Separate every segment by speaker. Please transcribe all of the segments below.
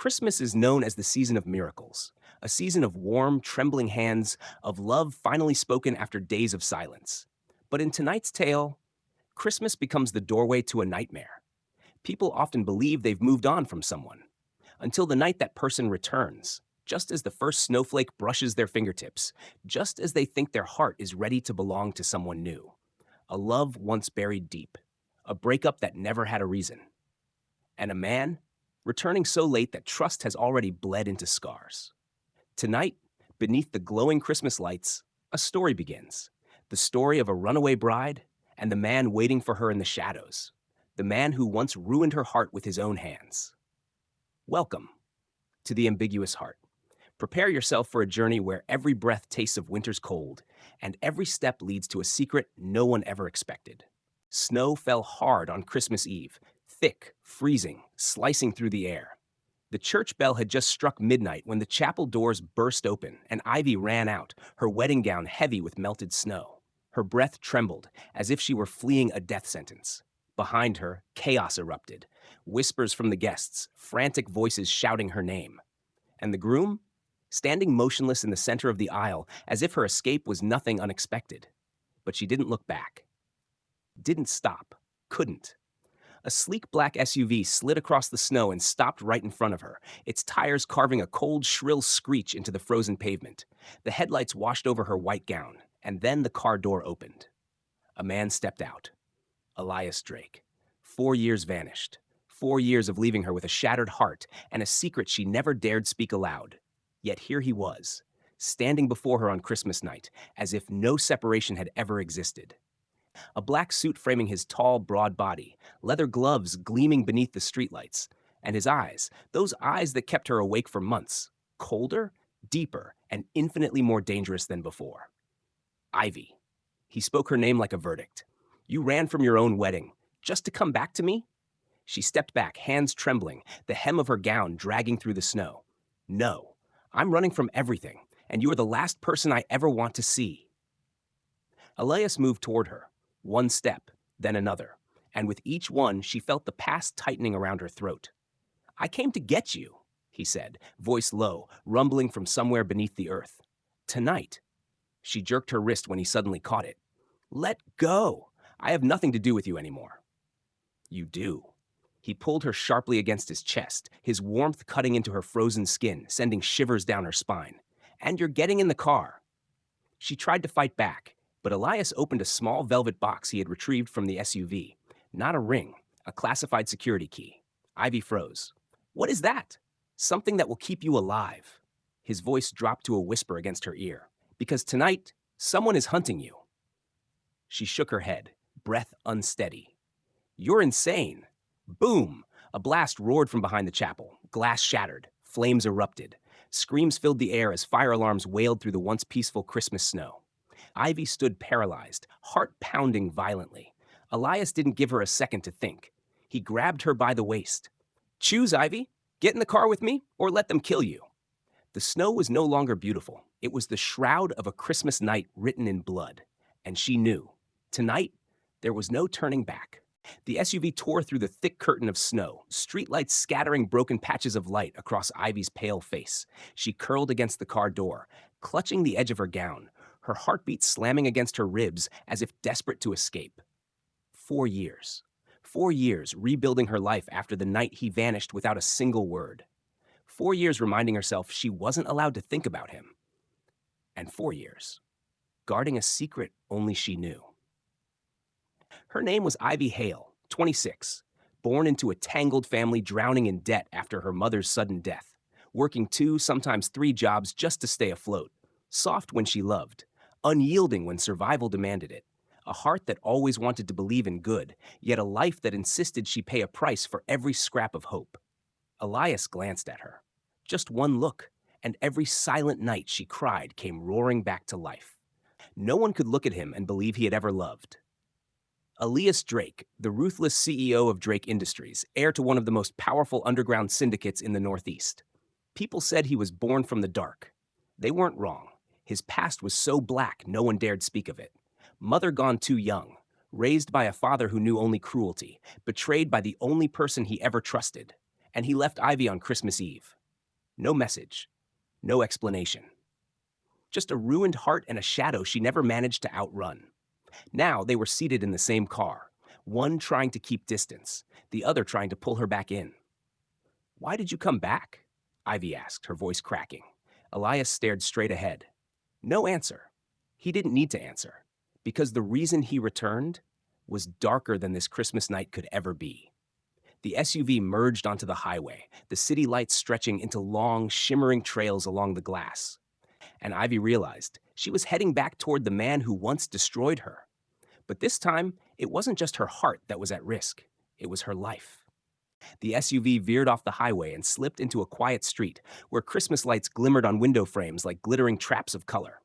Speaker 1: Christmas is known as the season of miracles, a season of warm, trembling hands, of love finally spoken after days of silence. But in tonight's tale, Christmas becomes the doorway to a nightmare. People often believe they've moved on from someone, until the night that person returns, just as the first snowflake brushes their fingertips, just as they think their heart is ready to belong to someone new. A love once buried deep, a breakup that never had a reason, and a man returning so late that trust has already bled into scars. Tonight, beneath the glowing Christmas lights, a story begins. The story of a runaway bride and the man waiting for her in the shadows. The man who once ruined her heart with his own hands. Welcome to the Ambiguous Heart. Prepare yourself for a journey where every breath tastes of winter's cold and every step leads to a secret no one ever expected. Snow fell hard on Christmas Eve, thick, freezing, slicing through the air. The church bell had just struck midnight when the chapel doors burst open and Ivy ran out, her wedding gown heavy with melted snow. Her breath trembled as if she were fleeing a death sentence. Behind her, chaos erupted. Whispers from the guests, frantic voices shouting her name. And the groom? Standing motionless in the center of the aisle, as if her escape was nothing unexpected. But she didn't look back. Didn't stop. Couldn't. A sleek black SUV slid across the snow and stopped right in front of her, its tires carving a cold, shrill screech into the frozen pavement. The headlights washed over her white gown, and then the car door opened. A man stepped out. Elias Drake. 4 years vanished. 4 years of leaving her with a shattered heart and a secret she never dared speak aloud. Yet here he was, standing before her on Christmas night, as if no separation had ever existed. A black suit framing his tall, broad body, leather gloves gleaming beneath the streetlights, and his eyes, those eyes that kept her awake for months, colder, deeper, and infinitely more dangerous than before. Ivy. He spoke her name like a verdict. You ran from your own wedding, just to come back to me? She stepped back, hands trembling, the hem of her gown dragging through the snow. No, I'm running from everything, and you are the last person I ever want to see. Elias moved toward her, one step, then another, and with each one she felt the past tightening around her throat. I came to get you, he said, voice low, rumbling from somewhere beneath the earth. Tonight. She jerked her wrist when he suddenly caught it. Let go. I have nothing to do with you anymore. You do. He pulled her sharply against his chest, his warmth cutting into her frozen skin, sending shivers down her spine. And you're getting in the car. She tried to fight back, but Elias opened a small velvet box he had retrieved from the SUV. Not a ring, a classified security key. Ivy froze. What is that? Something that will keep you alive. His voice dropped to a whisper against her ear. Because tonight, someone is hunting you. She shook her head, breath unsteady. You're insane. Boom! A blast roared from behind the chapel. Glass shattered. Flames erupted. Screams filled the air as fire alarms wailed through the once peaceful Christmas snow. Ivy stood paralyzed, heart pounding violently. Elias didn't give her a second to think. He grabbed her by the waist. Choose, Ivy. Get in the car with me, or let them kill you. The snow was no longer beautiful. It was the shroud of a Christmas night written in blood. And she knew. Tonight, there was no turning back. The SUV tore through the thick curtain of snow, streetlights scattering broken patches of light across Ivy's pale face. She curled against the car door, clutching the edge of her gown, her heartbeat slamming against her ribs as if desperate to escape. 4 years. 4 years rebuilding her life after the night he vanished without a single word. 4 years reminding herself she wasn't allowed to think about him. And 4 years guarding a secret only she knew. Her name was Ivy Hale, 26, born into a tangled family drowning in debt after her mother's sudden death, working 2, sometimes 3 jobs just to stay afloat, soft when she loved, unyielding when survival demanded it, a heart that always wanted to believe in good, yet a life that insisted she pay a price for every scrap of hope. Elias glanced at her. Just one look, and every silent night she cried came roaring back to life. No one could look at him and believe he had ever loved. Elias Drake, the ruthless CEO of Drake Industries, heir to one of the most powerful underground syndicates in the Northeast. People said he was born from the dark. They weren't wrong. His past was so black no one dared speak of it. Mother gone too young, raised by a father who knew only cruelty, betrayed by the only person he ever trusted. and he left Ivy on Christmas Eve. No message, no explanation. Just a ruined heart and a shadow she never managed to outrun. Now they were seated in the same car, one trying to keep distance, the other trying to pull her back in. "Why did you come back?" Ivy asked, her voice cracking. Elias stared straight ahead. No answer. He didn't need to answer, because the reason he returned was darker than this Christmas night could ever be. The SUV merged onto the highway, the city lights stretching into long, shimmering trails along the glass. And Ivy realized she was heading back toward the man who once destroyed her. But this time, it wasn't just her heart that was at risk, it was her life. The SUV veered off the highway and slipped into a quiet street where Christmas lights glimmered on window frames like glittering traps of color.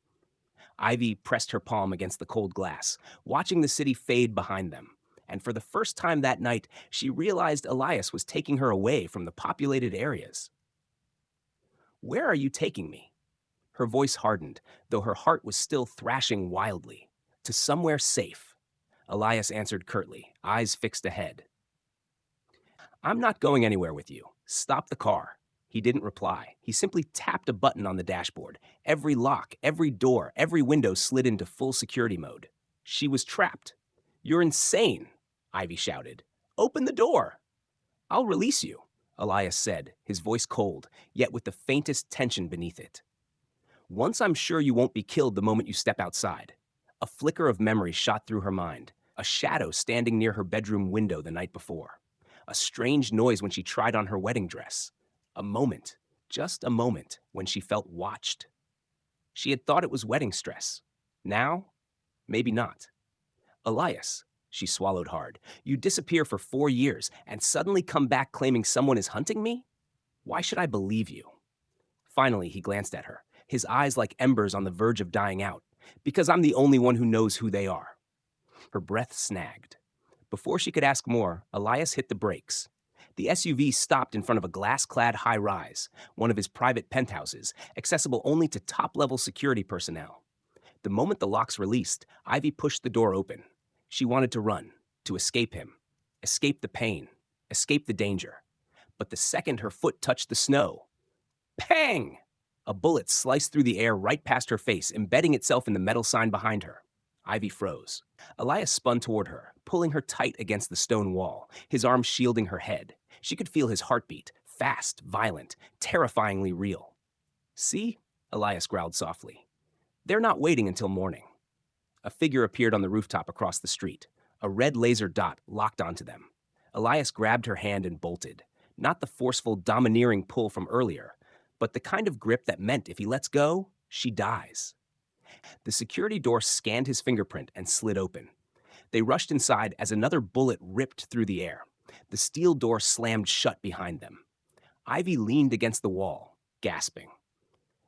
Speaker 1: Ivy pressed her palm against the cold glass, watching the city fade behind them. And for the first time that night, she realized Elias was taking her away from the populated areas. "Where are you taking me?" Her voice hardened, though her heart was still thrashing wildly. "To somewhere safe," Elias answered curtly, eyes fixed ahead. "I'm not going anywhere with you. Stop the car." He didn't reply. He simply tapped a button on the dashboard. Every lock, every door, every window slid into full security mode. She was trapped. "You're insane," Ivy shouted. "Open the door." "I'll release you," Elias said, his voice cold, yet with the faintest tension beneath it. "Once I'm sure you won't be killed the moment you step outside." A flicker of memory shot through her mind, a shadow standing near her bedroom window the night before. A strange noise when she tried on her wedding dress. A moment, just a moment, when she felt watched. She had thought it was wedding stress. Now, maybe not. "Elias," she swallowed hard, "you disappear for 4 years and suddenly come back claiming someone is hunting me? Why should I believe you?" Finally, he glanced at her, his eyes like embers on the verge of dying out. "Because I'm the only one who knows who they are." Her breath snagged. Before she could ask more, Elias hit the brakes. The SUV stopped in front of a glass-clad high-rise, one of his private penthouses, accessible only to top-level security personnel. The moment the locks released, Ivy pushed the door open. She wanted to run, to escape him, escape the pain, escape the danger. But the second her foot touched the snow, pang! A bullet sliced through the air right past her face, embedding itself in the metal sign behind her. Ivy froze. Elias spun toward her, pulling her tight against the stone wall, his arm shielding her head. She could feel his heartbeat, fast, violent, terrifyingly real. "See?" Elias growled softly. "They're not waiting until morning." A figure appeared on the rooftop across the street, a red laser dot locked onto them. Elias grabbed her hand and bolted, not the forceful, domineering pull from earlier, but the kind of grip that meant if he lets go, she dies. The security door scanned his fingerprint and slid open. They rushed inside as another bullet ripped through the air. The steel door slammed shut behind them. Ivy leaned against the wall, gasping.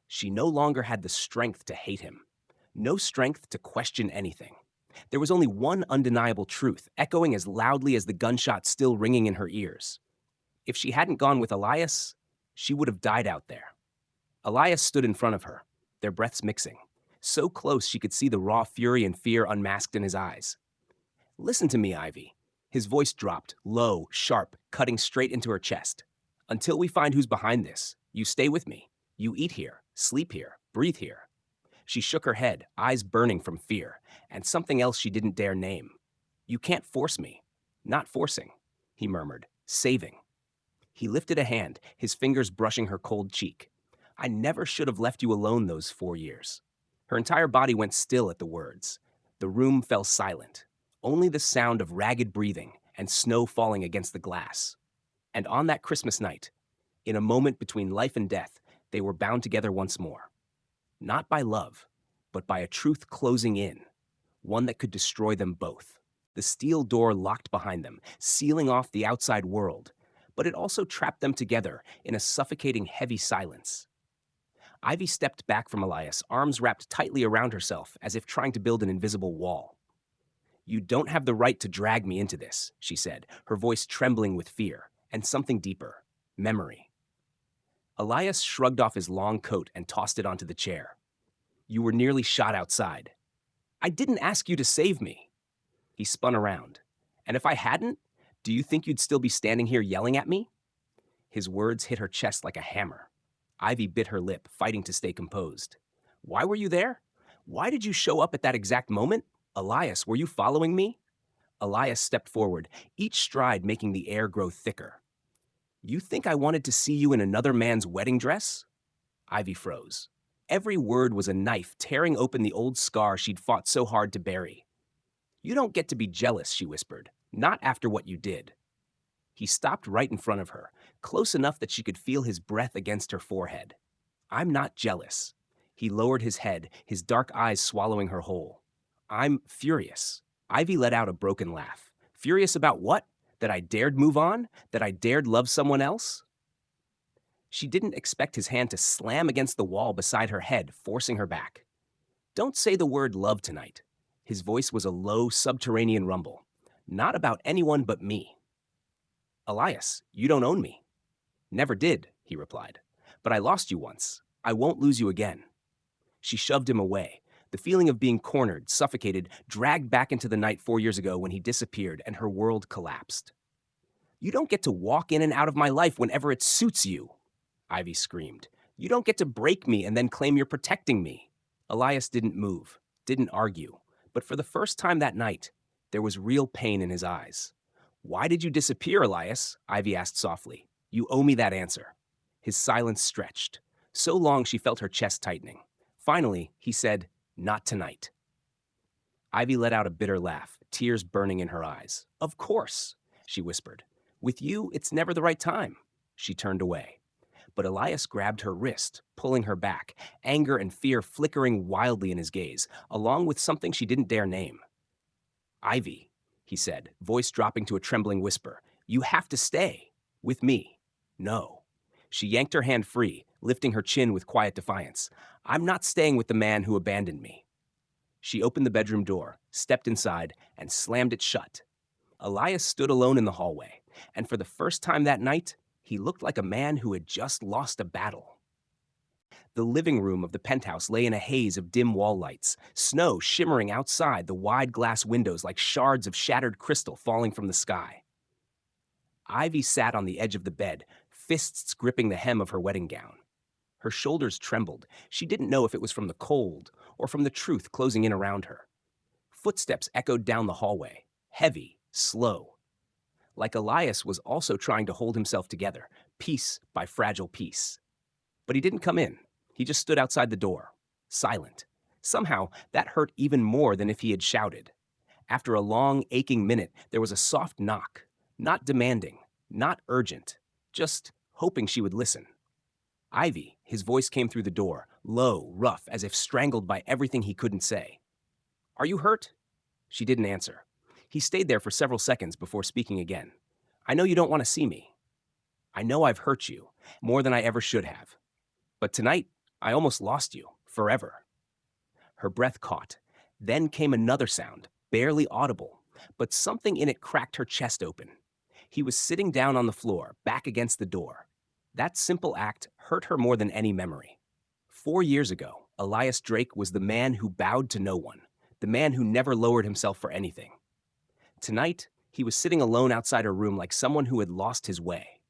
Speaker 1: She no longer had the strength to hate him, no strength to question anything. There was only one undeniable truth, echoing as loudly as the gunshot still ringing in her ears. If she hadn't gone with Elias, she would have died out there. Elias stood in front of her, their breaths mixing, so close she could see the raw fury and fear unmasked in his eyes. "Listen to me, Ivy." His voice dropped, low, sharp, cutting straight into her chest. "Until we find who's behind this, you stay with me. You eat here, sleep here, breathe here." She shook her head, eyes burning from fear, and something else she didn't dare name. "You can't force me." "Not forcing," he murmured, "saving." He lifted a hand, his fingers brushing her cold cheek. "I never should have left you alone those 4 years." Her entire body went still at the words. The room fell silent, only the sound of ragged breathing and snow falling against the glass. And on that Christmas night, in a moment between life and death, they were bound together once more. Not by love, but by a truth closing in, one that could destroy them both. The steel door locked behind them, sealing off the outside world, but it also trapped them together in a suffocating heavy silence. Ivy stepped back from Elias, arms wrapped tightly around herself as if trying to build an invisible wall. "You don't have the right to drag me into this," she said, her voice trembling with fear, and something deeper, memory. Elias shrugged off his long coat and tossed it onto the chair. "You were nearly shot outside." "I didn't ask you to save me." He spun around. "And if I hadn't, do you think you'd still be standing here yelling at me?" His words hit her chest like a hammer. Ivy bit her lip, fighting to stay composed. Why were you there? Why did you show up at that exact moment? Elias, were you following me? Elias stepped forward, each stride making the air grow thicker. You think I wanted to see you in another man's wedding dress? Ivy froze. Every word was a knife tearing open the old scar she'd fought so hard to bury. You don't get to be jealous, she whispered. Not after what you did. He stopped right in front of her, close enough that she could feel his breath against her forehead. I'm not jealous. He lowered his head, his dark eyes swallowing her whole. I'm furious. Ivy let out a broken laugh. Furious about what? That I dared move on? That I dared love someone else? She didn't expect his hand to slam against the wall beside her head, forcing her back. Don't say the word love tonight. His voice was a low, subterranean rumble. Not about anyone but me. Elias, you don't own me. Never did, he replied. But I lost you once. I won't lose you again. She shoved him away. The feeling of being cornered, suffocated, dragged back into the night 4 years ago when he disappeared and her world collapsed. You don't get to walk in and out of my life whenever it suits you, Ivy screamed. You don't get to break me and then claim you're protecting me. Elias didn't move, didn't argue, but for the first time that night, there was real pain in his eyes. Why did you disappear, Elias? Ivy asked softly. You owe me that answer. His silence stretched. So long she felt her chest tightening. Finally, he said, Not tonight. Ivy let out a bitter laugh, tears burning in her eyes. Of course, she whispered. With you, it's never the right time. She turned away. But Elias grabbed her wrist, pulling her back, anger and fear flickering wildly in his gaze, along with something she didn't dare name. Ivy, he said, voice dropping to a trembling whisper, you have to stay. With me. No. She yanked her hand free, lifting her chin with quiet defiance. I'm not staying with the man who abandoned me. She opened the bedroom door, stepped inside, and slammed it shut. Elias stood alone in the hallway, and for the first time that night, he looked like a man who had just lost a battle. The living room of the penthouse lay in a haze of dim wall lights, snow shimmering outside the wide glass windows like shards of shattered crystal falling from the sky. Ivy sat on the edge of the bed, fists gripping the hem of her wedding gown. Her shoulders trembled. She didn't know if it was from the cold or from the truth closing in around her. Footsteps echoed down the hallway, heavy, slow. Like Elias was also trying to hold himself together, piece by fragile piece. But he didn't come in. He just stood outside the door, silent. Somehow, that hurt even more than if he had shouted. After a long, aching minute, there was a soft knock. Not demanding, not urgent, just hoping she would listen. Ivy, his voice came through the door, low, rough, as if strangled by everything he couldn't say. Are you hurt? She didn't answer. He stayed there for several seconds before speaking again. I know you don't want to see me. I know I've hurt you, more than I ever should have. But tonight, I almost lost you, forever. Her breath caught. Then came another sound, barely audible, but something in it cracked her chest open. He was sitting down on the floor, back against the door. That simple act hurt her more than any memory. 4 years ago, Elias Drake was the man who bowed to no one, the man who never lowered himself for anything. Tonight, he was sitting alone outside her room like someone who had lost his way.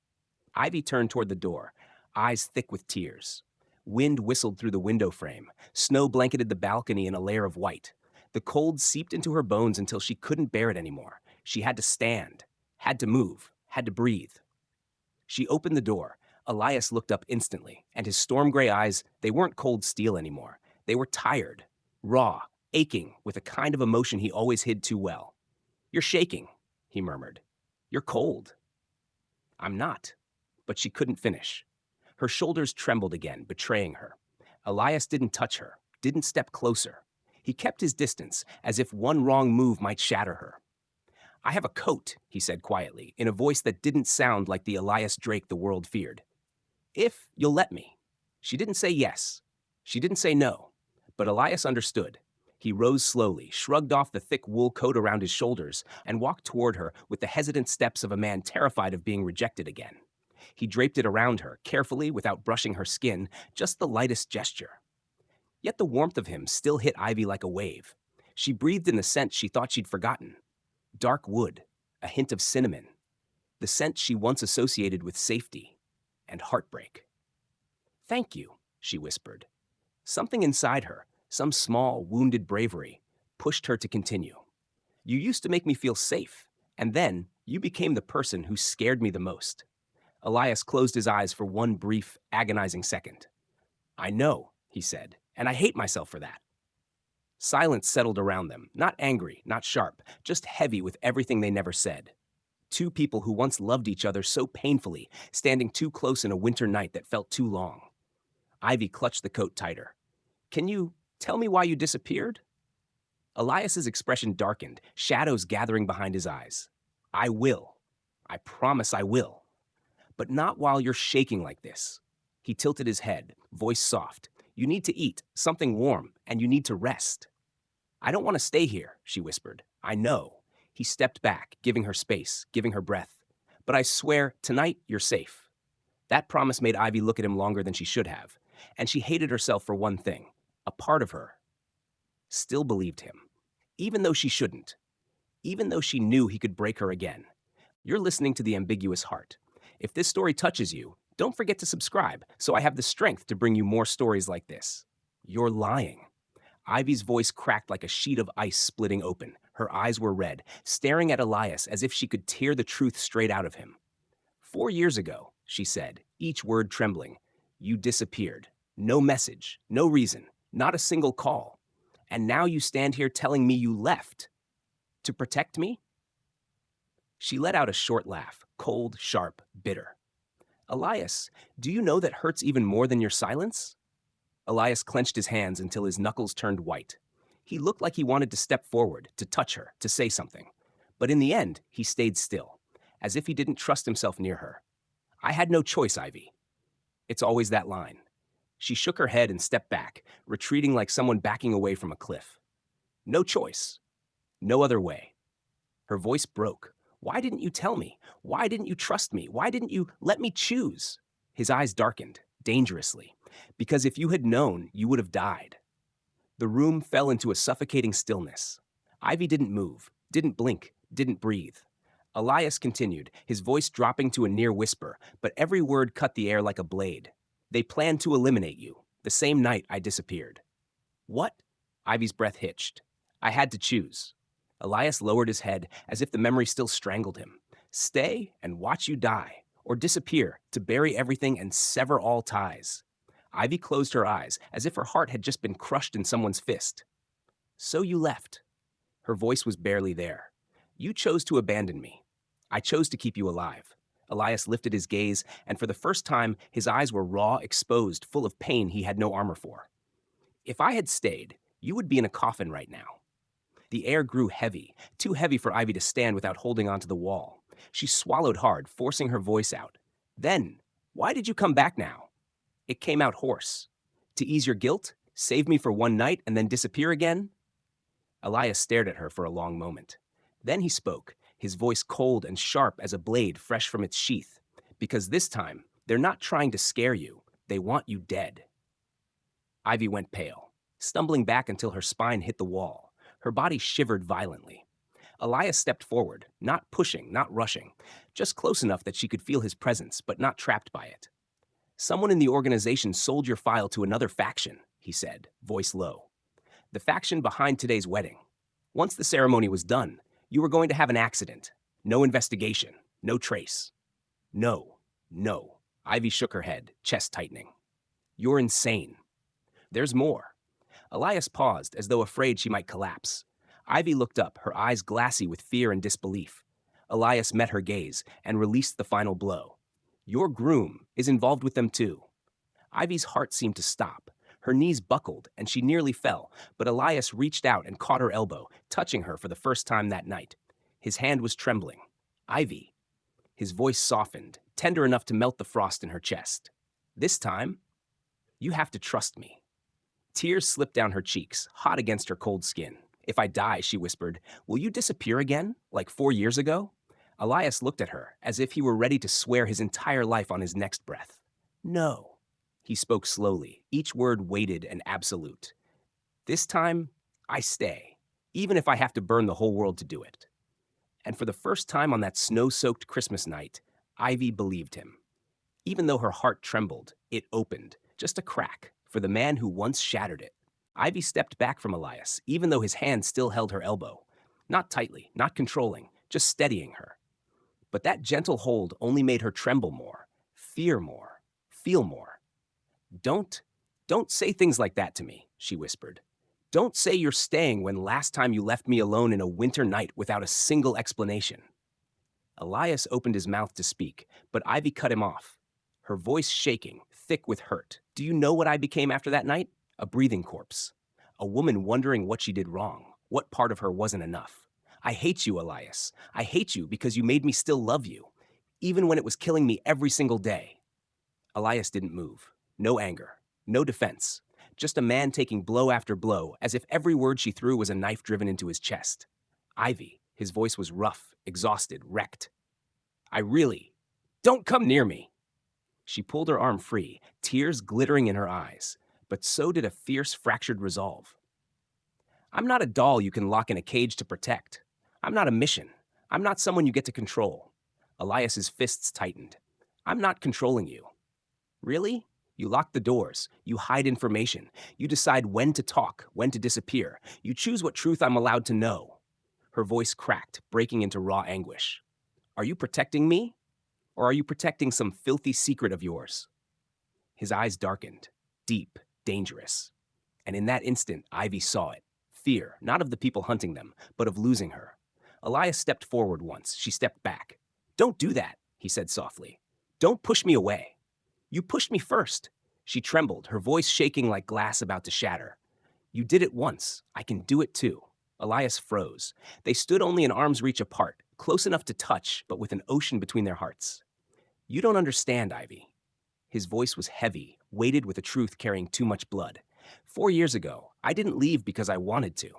Speaker 1: Ivy turned toward the door, eyes thick with tears. Wind whistled through the window frame. Snow blanketed the balcony in a layer of white. The cold seeped into her bones until she couldn't bear it anymore. She had to stand, had to move, had to breathe. She opened the door. Elias looked up instantly, and his storm gray eyes, they weren't cold steel anymore. They were tired, raw, aching with a kind of emotion he always hid too well. You're shaking, he murmured. You're cold. I'm not. But she couldn't finish. Her shoulders trembled again, betraying her. Elias didn't touch her, didn't step closer. He kept his distance, as if one wrong move might shatter her. I have a coat, he said quietly, in a voice that didn't sound like the Elias Drake the world feared. If you'll let me. She didn't say yes. She didn't say no. But Elias understood. He rose slowly, shrugged off the thick wool coat around his shoulders, and walked toward her with the hesitant steps of a man terrified of being rejected again. He draped it around her, carefully, without brushing her skin, just the lightest gesture. Yet the warmth of him still hit Ivy like a wave. She breathed in the scent she thought she'd forgotten. Dark wood, a hint of cinnamon. The scent she once associated with safety. and heartbreak. "Thank you," she whispered. Something inside her, some small, wounded bravery, pushed her to continue. "You used to make me feel safe, and then you became the person who scared me the most." Elias closed his eyes for one brief, agonizing second. "I know," he said, "and I hate myself for that." Silence settled around them, not angry, not sharp, just heavy with everything they never said. Two people who once loved each other so painfully, standing too close in a winter night that felt too long. Ivy clutched the coat tighter. "Can you tell me why you disappeared?" Elias's expression darkened, shadows gathering behind his eyes. "I will. I promise I will. But not while you're shaking like this." He tilted his head, voice soft. "You need to eat, something warm, and you need to rest." "I don't want to stay here," she whispered. "I know." He stepped back, giving her space, giving her breath. "But I swear, tonight you're safe." That promise made Ivy look at him longer than she should have, and she hated herself for one thing. A part of her still believed him, even though she shouldn't, even though she knew he could break her again. You're listening to The Ambiguous Heart. If this story touches you, don't forget to subscribe so I have the strength to bring you more stories like this. You're lying. Ivy's voice cracked like a sheet of ice splitting open. Her eyes were red, staring at Elias as if she could tear the truth straight out of him. 4 years ago, she said, each word trembling, you disappeared. No message, no reason, not a single call. And now you stand here telling me you left. To protect me? She let out a short laugh, cold, sharp, bitter. Elias, do you know that hurts even more than your silence? Elias clenched his hands until his knuckles turned white. He looked like he wanted to step forward, to touch her, to say something. But in the end, he stayed still, as if he didn't trust himself near her. I had no choice, Ivy. It's always that line. She shook her head and stepped back, retreating like someone backing away from a cliff. No choice. No other way. Her voice broke. Why didn't you tell me? Why didn't you trust me? Why didn't you let me choose? His eyes darkened, dangerously. Because if you had known, you would have died. The room fell into a suffocating stillness. Ivy didn't move, didn't blink, didn't breathe. Elias continued, his voice dropping to a near whisper, but every word cut the air like a blade. They planned to eliminate you, the same night I disappeared. What? Ivy's breath hitched. I had to choose. Elias lowered his head as if the memory still strangled him. Stay and watch you die, or disappear to bury everything and sever all ties. Ivy closed her eyes as if her heart had just been crushed in someone's fist. So you left. Her voice was barely there. You chose to abandon me. I chose to keep you alive. Elias lifted his gaze, and for the first time, his eyes were raw, exposed, full of pain he had no armor for. If I had stayed, you would be in a coffin right now. The air grew heavy, too heavy for Ivy to stand without holding onto the wall. She swallowed hard, forcing her voice out. Then, why did you come back now? It came out hoarse. To ease your guilt? Save me for one night and then disappear again? Elias stared at her for a long moment. Then he spoke, his voice cold and sharp as a blade fresh from its sheath. Because this time, they're not trying to scare you. They want you dead. Ivy went pale, stumbling back until her spine hit the wall. Her body shivered violently. Elias stepped forward, not pushing, not rushing, just close enough that she could feel his presence, but not trapped by it. Someone in the organization sold your file to another faction, he said, voice low. The faction behind today's wedding. Once the ceremony was done, you were going to have an accident. No investigation, no trace. No, no. Ivy shook her head, chest tightening. You're insane. There's more. Elias paused, as though afraid she might collapse. Ivy looked up, her eyes glassy with fear and disbelief. Elias met her gaze and released the final blow. Your groom is involved with them too. Ivy's heart seemed to stop. Her knees buckled, and she nearly fell, but Elias reached out and caught her elbow, touching her for the first time that night. His hand was trembling. Ivy. His voice softened, tender enough to melt the frost in her chest. This time, you have to trust me. Tears slipped down her cheeks, hot against her cold skin. If I die, she whispered, will you disappear again, like 4 years ago? Elias looked at her, as if he were ready to swear his entire life on his next breath. No. He spoke slowly, each word weighted and absolute. This time, I stay, even if I have to burn the whole world to do it. And for the first time on that snow-soaked Christmas night, Ivy believed him. Even though her heart trembled, it opened, just a crack, for the man who once shattered it. Ivy stepped back from Elias, even though his hand still held her elbow. Not tightly, not controlling, just steadying her. But that gentle hold only made her tremble more, fear more, feel more. Don't, don't say things like that to me, she whispered. Don't say you're staying when last time you left me alone in a winter night without a single explanation. Elias opened his mouth to speak, but Ivy cut him off, her voice shaking, thick with hurt. Do you know what I became after that night? A breathing corpse. A woman wondering what she did wrong, what part of her wasn't enough. I hate you, Elias. I hate you because you made me still love you, even when it was killing me every single day. Elias didn't move. No anger, no defense. Just a man taking blow after blow, as if every word she threw was a knife driven into his chest. Ivy, his voice was rough, exhausted, wrecked. I really. Don't come near me. She pulled her arm free, tears glittering in her eyes, but so did a fierce, fractured resolve. I'm not a doll you can lock in a cage to protect. I'm not a mission. I'm not someone you get to control. Elias's fists tightened. I'm not controlling you. Really? You lock the doors. You hide information. You decide when to talk, when to disappear. You choose what truth I'm allowed to know. Her voice cracked, breaking into raw anguish. Are you protecting me? Or are you protecting some filthy secret of yours? His eyes darkened, deep, dangerous. And in that instant, Ivy saw it. Fear, not of the people hunting them, but of losing her. Elias stepped forward once. She stepped back. Don't do that, he said softly. Don't push me away. You pushed me first. She trembled, her voice shaking like glass about to shatter. You did it once. I can do it too. Elias froze. They stood only an arm's reach apart, close enough to touch, but with an ocean between their hearts. You don't understand, Ivy. His voice was heavy, weighted with a truth carrying too much blood. 4 years ago, I didn't leave because I wanted to.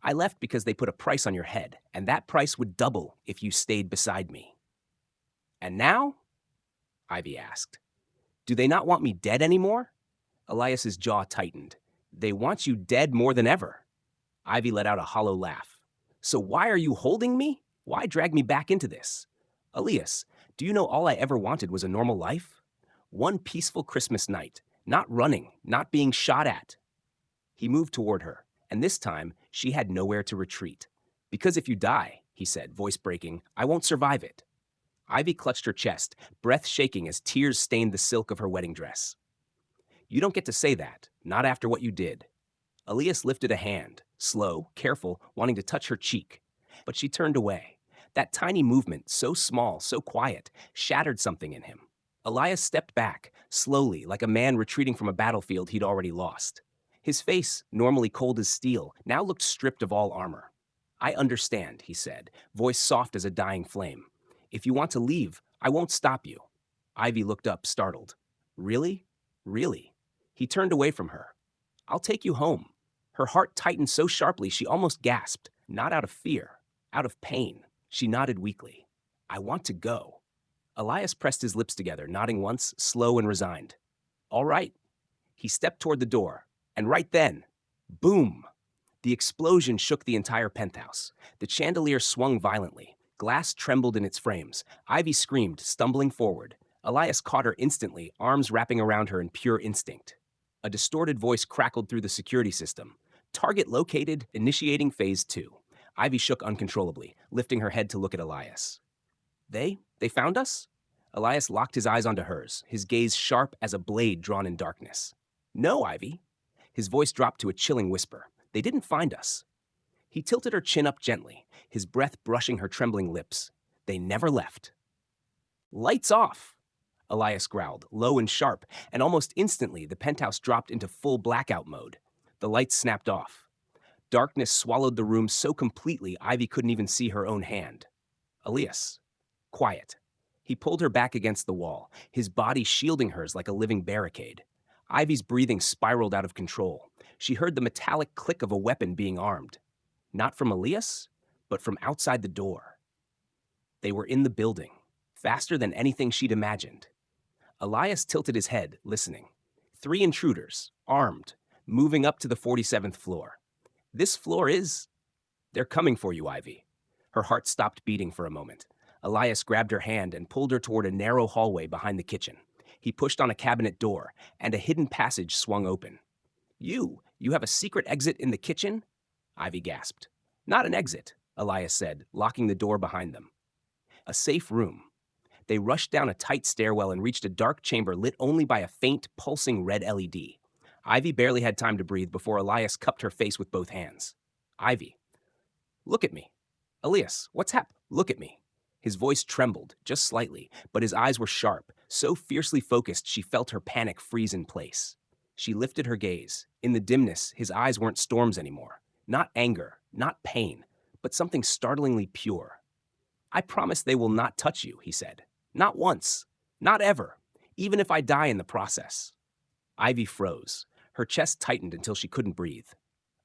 Speaker 1: I left because they put a price on your head, and that price would double if you stayed beside me. And now? Ivy asked. Do they not want me dead anymore? Elias's jaw tightened. They want you dead more than ever. Ivy let out a hollow laugh. So why are you holding me? Why drag me back into this? Elias, do you know all I ever wanted was a normal life? One peaceful Christmas night, not running, not being shot at. He moved toward her, and this time she had nowhere to retreat. Because if you die, he said, voice breaking, I won't survive it. Ivy clutched her chest, breath shaking as tears stained the silk of her wedding dress. You don't get to say that, not after what you did. Elias lifted a hand, slow, careful, wanting to touch her cheek. But she turned away. That tiny movement, so small, so quiet, shattered something in him. Elias stepped back, slowly, like a man retreating from a battlefield he'd already lost. His face, normally cold as steel, now looked stripped of all armor. I understand, he said, voice soft as a dying flame. If you want to leave, I won't stop you. Ivy looked up, startled. Really? Really? He turned away from her. I'll take you home. Her heart tightened so sharply she almost gasped, not out of fear, out of pain. She nodded weakly. I want to go. Elias pressed his lips together, nodding once, slow and resigned. All right. He stepped toward the door, and right then, boom! The explosion shook the entire penthouse. The chandelier swung violently. Glass trembled in its frames. Ivy screamed, stumbling forward. Elias caught her instantly, arms wrapping around her in pure instinct. A distorted voice crackled through the security system. Target located, initiating phase 2. Ivy shook uncontrollably, lifting her head to look at Elias. They found us? Elias locked his eyes onto hers, his gaze sharp as a blade drawn in darkness. No, Ivy. His voice dropped to a chilling whisper. They didn't find us. He tilted her chin up gently, his breath brushing her trembling lips. They never left. Lights off, Elias growled, low and sharp, and almost instantly the penthouse dropped into full blackout mode. The lights snapped off. Darkness swallowed the room so completely Ivy couldn't even see her own hand. Elias. Quiet. He pulled her back against the wall, his body shielding hers like a living barricade. Ivy's breathing spiraled out of control. She heard the metallic click of a weapon being armed. Not from Elias, but from outside the door. They were in the building, faster than anything she'd imagined. Elias tilted his head, listening. 3 intruders, armed, moving up to the 47th floor. This floor is... They're coming for you, Ivy. Her heart stopped beating for a moment. Elias grabbed her hand and pulled her toward a narrow hallway behind the kitchen. He pushed on a cabinet door, and a hidden passage swung open. You have a secret exit in the kitchen? Ivy gasped. Not an exit, Elias said, locking the door behind them. A safe room. They rushed down a tight stairwell and reached a dark chamber lit only by a faint, pulsing red LED. Ivy barely had time to breathe before Elias cupped her face with both hands. Ivy, look at me. Elias, what's hap? Look at me. His voice trembled, just slightly, but his eyes were sharp, so fiercely focused she felt her panic freeze in place. She lifted her gaze. In the dimness, his eyes weren't storms anymore. Not anger, not pain, but something startlingly pure. I promise they will not touch you, he said. Not once. Not ever. Even if I die in the process. Ivy froze. Her chest tightened until she couldn't breathe.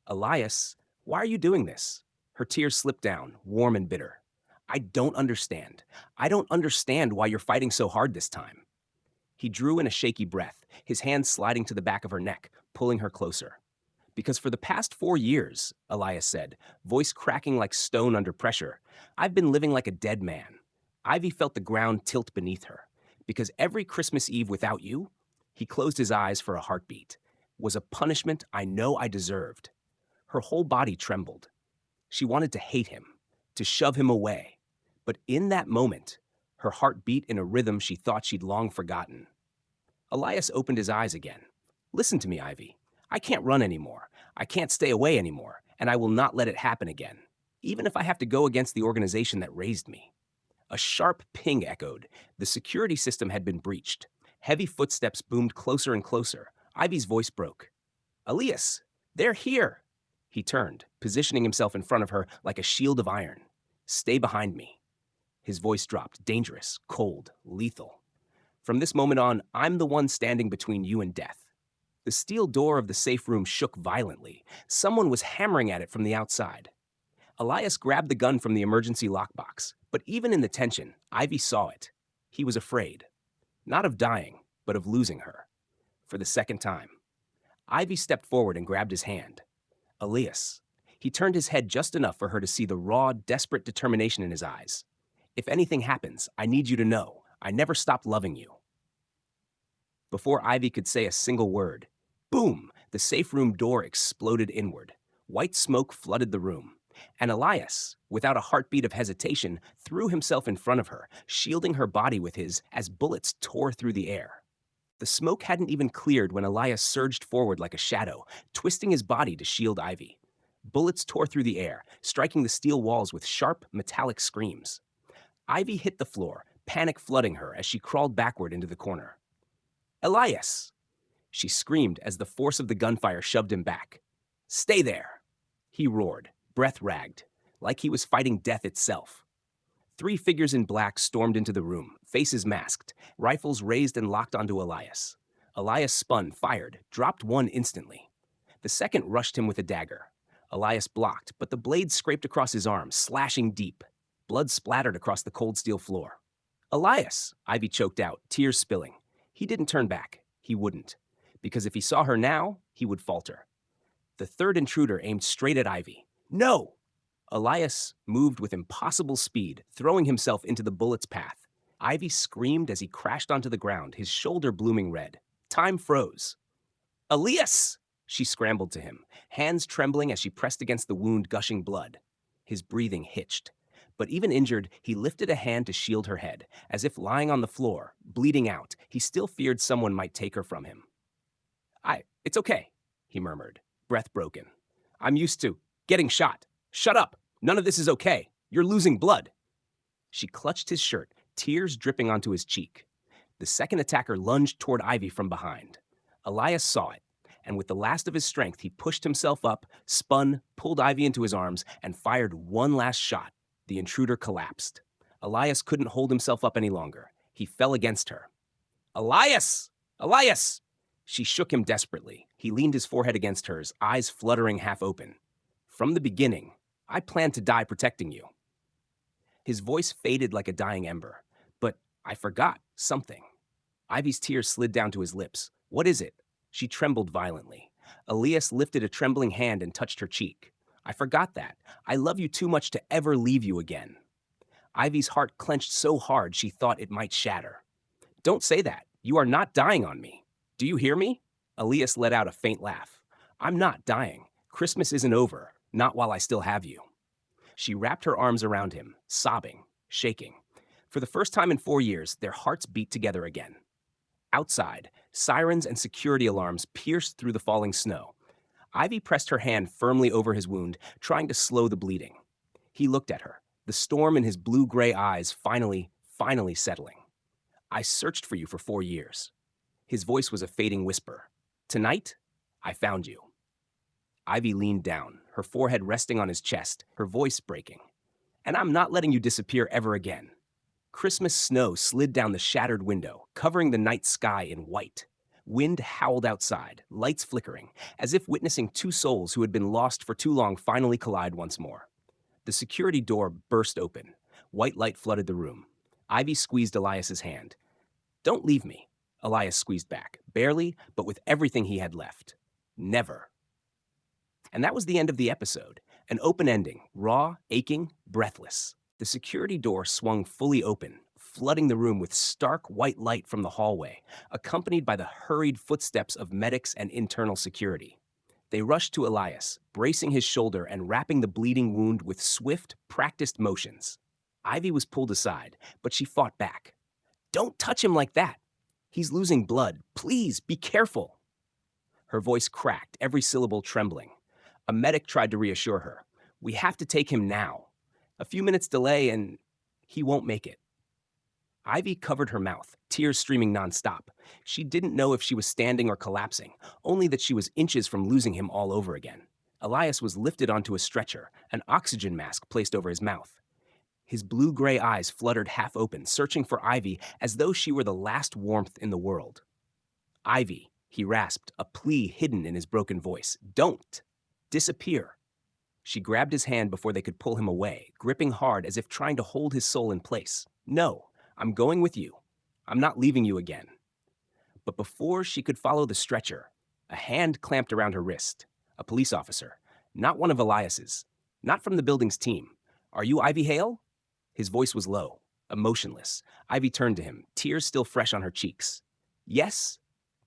Speaker 1: Elias, why are you doing this? Her tears slipped down, warm and bitter. I don't understand. I don't understand why you're fighting so hard this time. He drew in a shaky breath, his hands sliding to the back of her neck, pulling her closer. Because for the past 4 years, Elias said, voice cracking like stone under pressure, I've been living like a dead man. Ivy felt the ground tilt beneath her. Because every Christmas Eve without you, he closed his eyes for a heartbeat, was a punishment I know I deserved. Her whole body trembled. She wanted to hate him, to shove him away. But in that moment, her heart beat in a rhythm she thought she'd long forgotten. Elias opened his eyes again. Listen to me, Ivy. I can't run anymore. I can't stay away anymore, and I will not let it happen again, even if I have to go against the organization that raised me. A sharp ping echoed. The security system had been breached. Heavy footsteps boomed closer and closer. Ivy's voice broke. Elias, they're here. He turned, positioning himself in front of her like a shield of iron. Stay behind me. His voice dropped, dangerous, cold, lethal. From this moment on, I'm the one standing between you and death. The steel door of the safe room shook violently. Someone was hammering at it from the outside. Elias grabbed the gun from the emergency lockbox, but even in the tension, Ivy saw it. He was afraid. Not of dying, but of losing her. For the second time. Ivy stepped forward and grabbed his hand. Elias. He turned his head just enough for her to see the raw, desperate determination in his eyes. If anything happens, I need you to know, I never stopped loving you. Before Ivy could say a single word, boom, the safe room door exploded inward. White smoke flooded the room. And Elias, without a heartbeat of hesitation, threw himself in front of her, shielding her body with his as bullets tore through the air. The smoke hadn't even cleared when Elias surged forward like a shadow, twisting his body to shield Ivy. Bullets tore through the air, striking the steel walls with sharp, metallic screams. Ivy hit the floor, panic flooding her as she crawled backward into the corner. Elias! She screamed as the force of the gunfire shoved him back. Stay there! He roared, breath ragged, like he was fighting death itself. 3 figures in black stormed into the room, faces masked, rifles raised and locked onto Elias. Elias spun, fired, dropped one instantly. The second rushed him with a dagger. Elias blocked, but the blade scraped across his arm, slashing deep. Blood splattered across the cold steel floor. Elias! Ivy choked out, tears spilling. He didn't turn back. He wouldn't. Because if he saw her now, he would falter. The third intruder aimed straight at Ivy. No! Elias moved with impossible speed, throwing himself into the bullet's path. Ivy screamed as he crashed onto the ground, his shoulder blooming red. Time froze. Elias! She scrambled to him, hands trembling as she pressed against the wound, gushing blood. His breathing hitched. But even injured, he lifted a hand to shield her head, as if lying on the floor, bleeding out, he still feared someone might take her from him. It's okay, he murmured, breath broken. I'm used to getting shot. Shut up! None of this is okay. You're losing blood. She clutched his shirt, tears dripping onto his cheek. The second attacker lunged toward Ivy from behind. Elias saw it, and with the last of his strength, he pushed himself up, spun, pulled Ivy into his arms, and fired one last shot. The intruder collapsed. Elias couldn't hold himself up any longer. He fell against her. Elias! Elias! She shook him desperately. He leaned his forehead against hers, eyes fluttering half open. From the beginning, I planned to die protecting you. His voice faded like a dying ember. But I forgot something. Ivy's tears slid down to his lips. What is it? She trembled violently. Elias lifted a trembling hand and touched her cheek. I forgot that. I love you too much to ever leave you again. Ivy's heart clenched so hard she thought it might shatter. Don't say that. You are not dying on me. Do you hear me? Elias let out a faint laugh. I'm not dying. Christmas isn't over, not while I still have you. She wrapped her arms around him, sobbing, shaking. For the first time in 4 years, their hearts beat together again. Outside, sirens and security alarms pierced through the falling snow. Ivy pressed her hand firmly over his wound, trying to slow the bleeding. He looked at her, the storm in his blue-gray eyes finally settling. I searched for you for 4 years. His voice was a fading whisper. Tonight, I found you. Ivy leaned down, her forehead resting on his chest, her voice breaking. And I'm not letting you disappear ever again. Christmas snow slid down the shattered window, covering the night sky in white. Wind howled outside, lights flickering, as if witnessing two souls who had been lost for too long finally collide once more. The security door burst open. White light flooded the room. Ivy squeezed Elias's hand. Don't leave me, Elias squeezed back, barely, but with everything he had left. Never. And that was the end of the episode. An open ending, raw, aching, breathless. The security door swung fully open, flooding the room with stark white light from the hallway, accompanied by the hurried footsteps of medics and internal security. They rushed to Elias, bracing his shoulder and wrapping the bleeding wound with swift, practiced motions. Ivy was pulled aside, but she fought back. Don't touch him like that. He's losing blood. Please, be careful. Her voice cracked, every syllable trembling. A medic tried to reassure her. We have to take him now. A few minutes delay and he won't make it. Ivy covered her mouth, tears streaming nonstop. She didn't know if she was standing or collapsing, only that she was inches from losing him all over again. Elias was lifted onto a stretcher, an oxygen mask placed over his mouth. His blue-gray eyes fluttered half open, searching for Ivy as though she were the last warmth in the world. Ivy, he rasped, a plea hidden in his broken voice. Don't! Disappear. She grabbed his hand before they could pull him away, gripping hard as if trying to hold his soul in place. No, I'm going with you. I'm not leaving you again. But before she could follow the stretcher, a hand clamped around her wrist. A police officer, not one of Elias's, not from the building's team. Are you Ivy Hale? His voice was low, emotionless. Ivy turned to him, tears still fresh on her cheeks. Yes?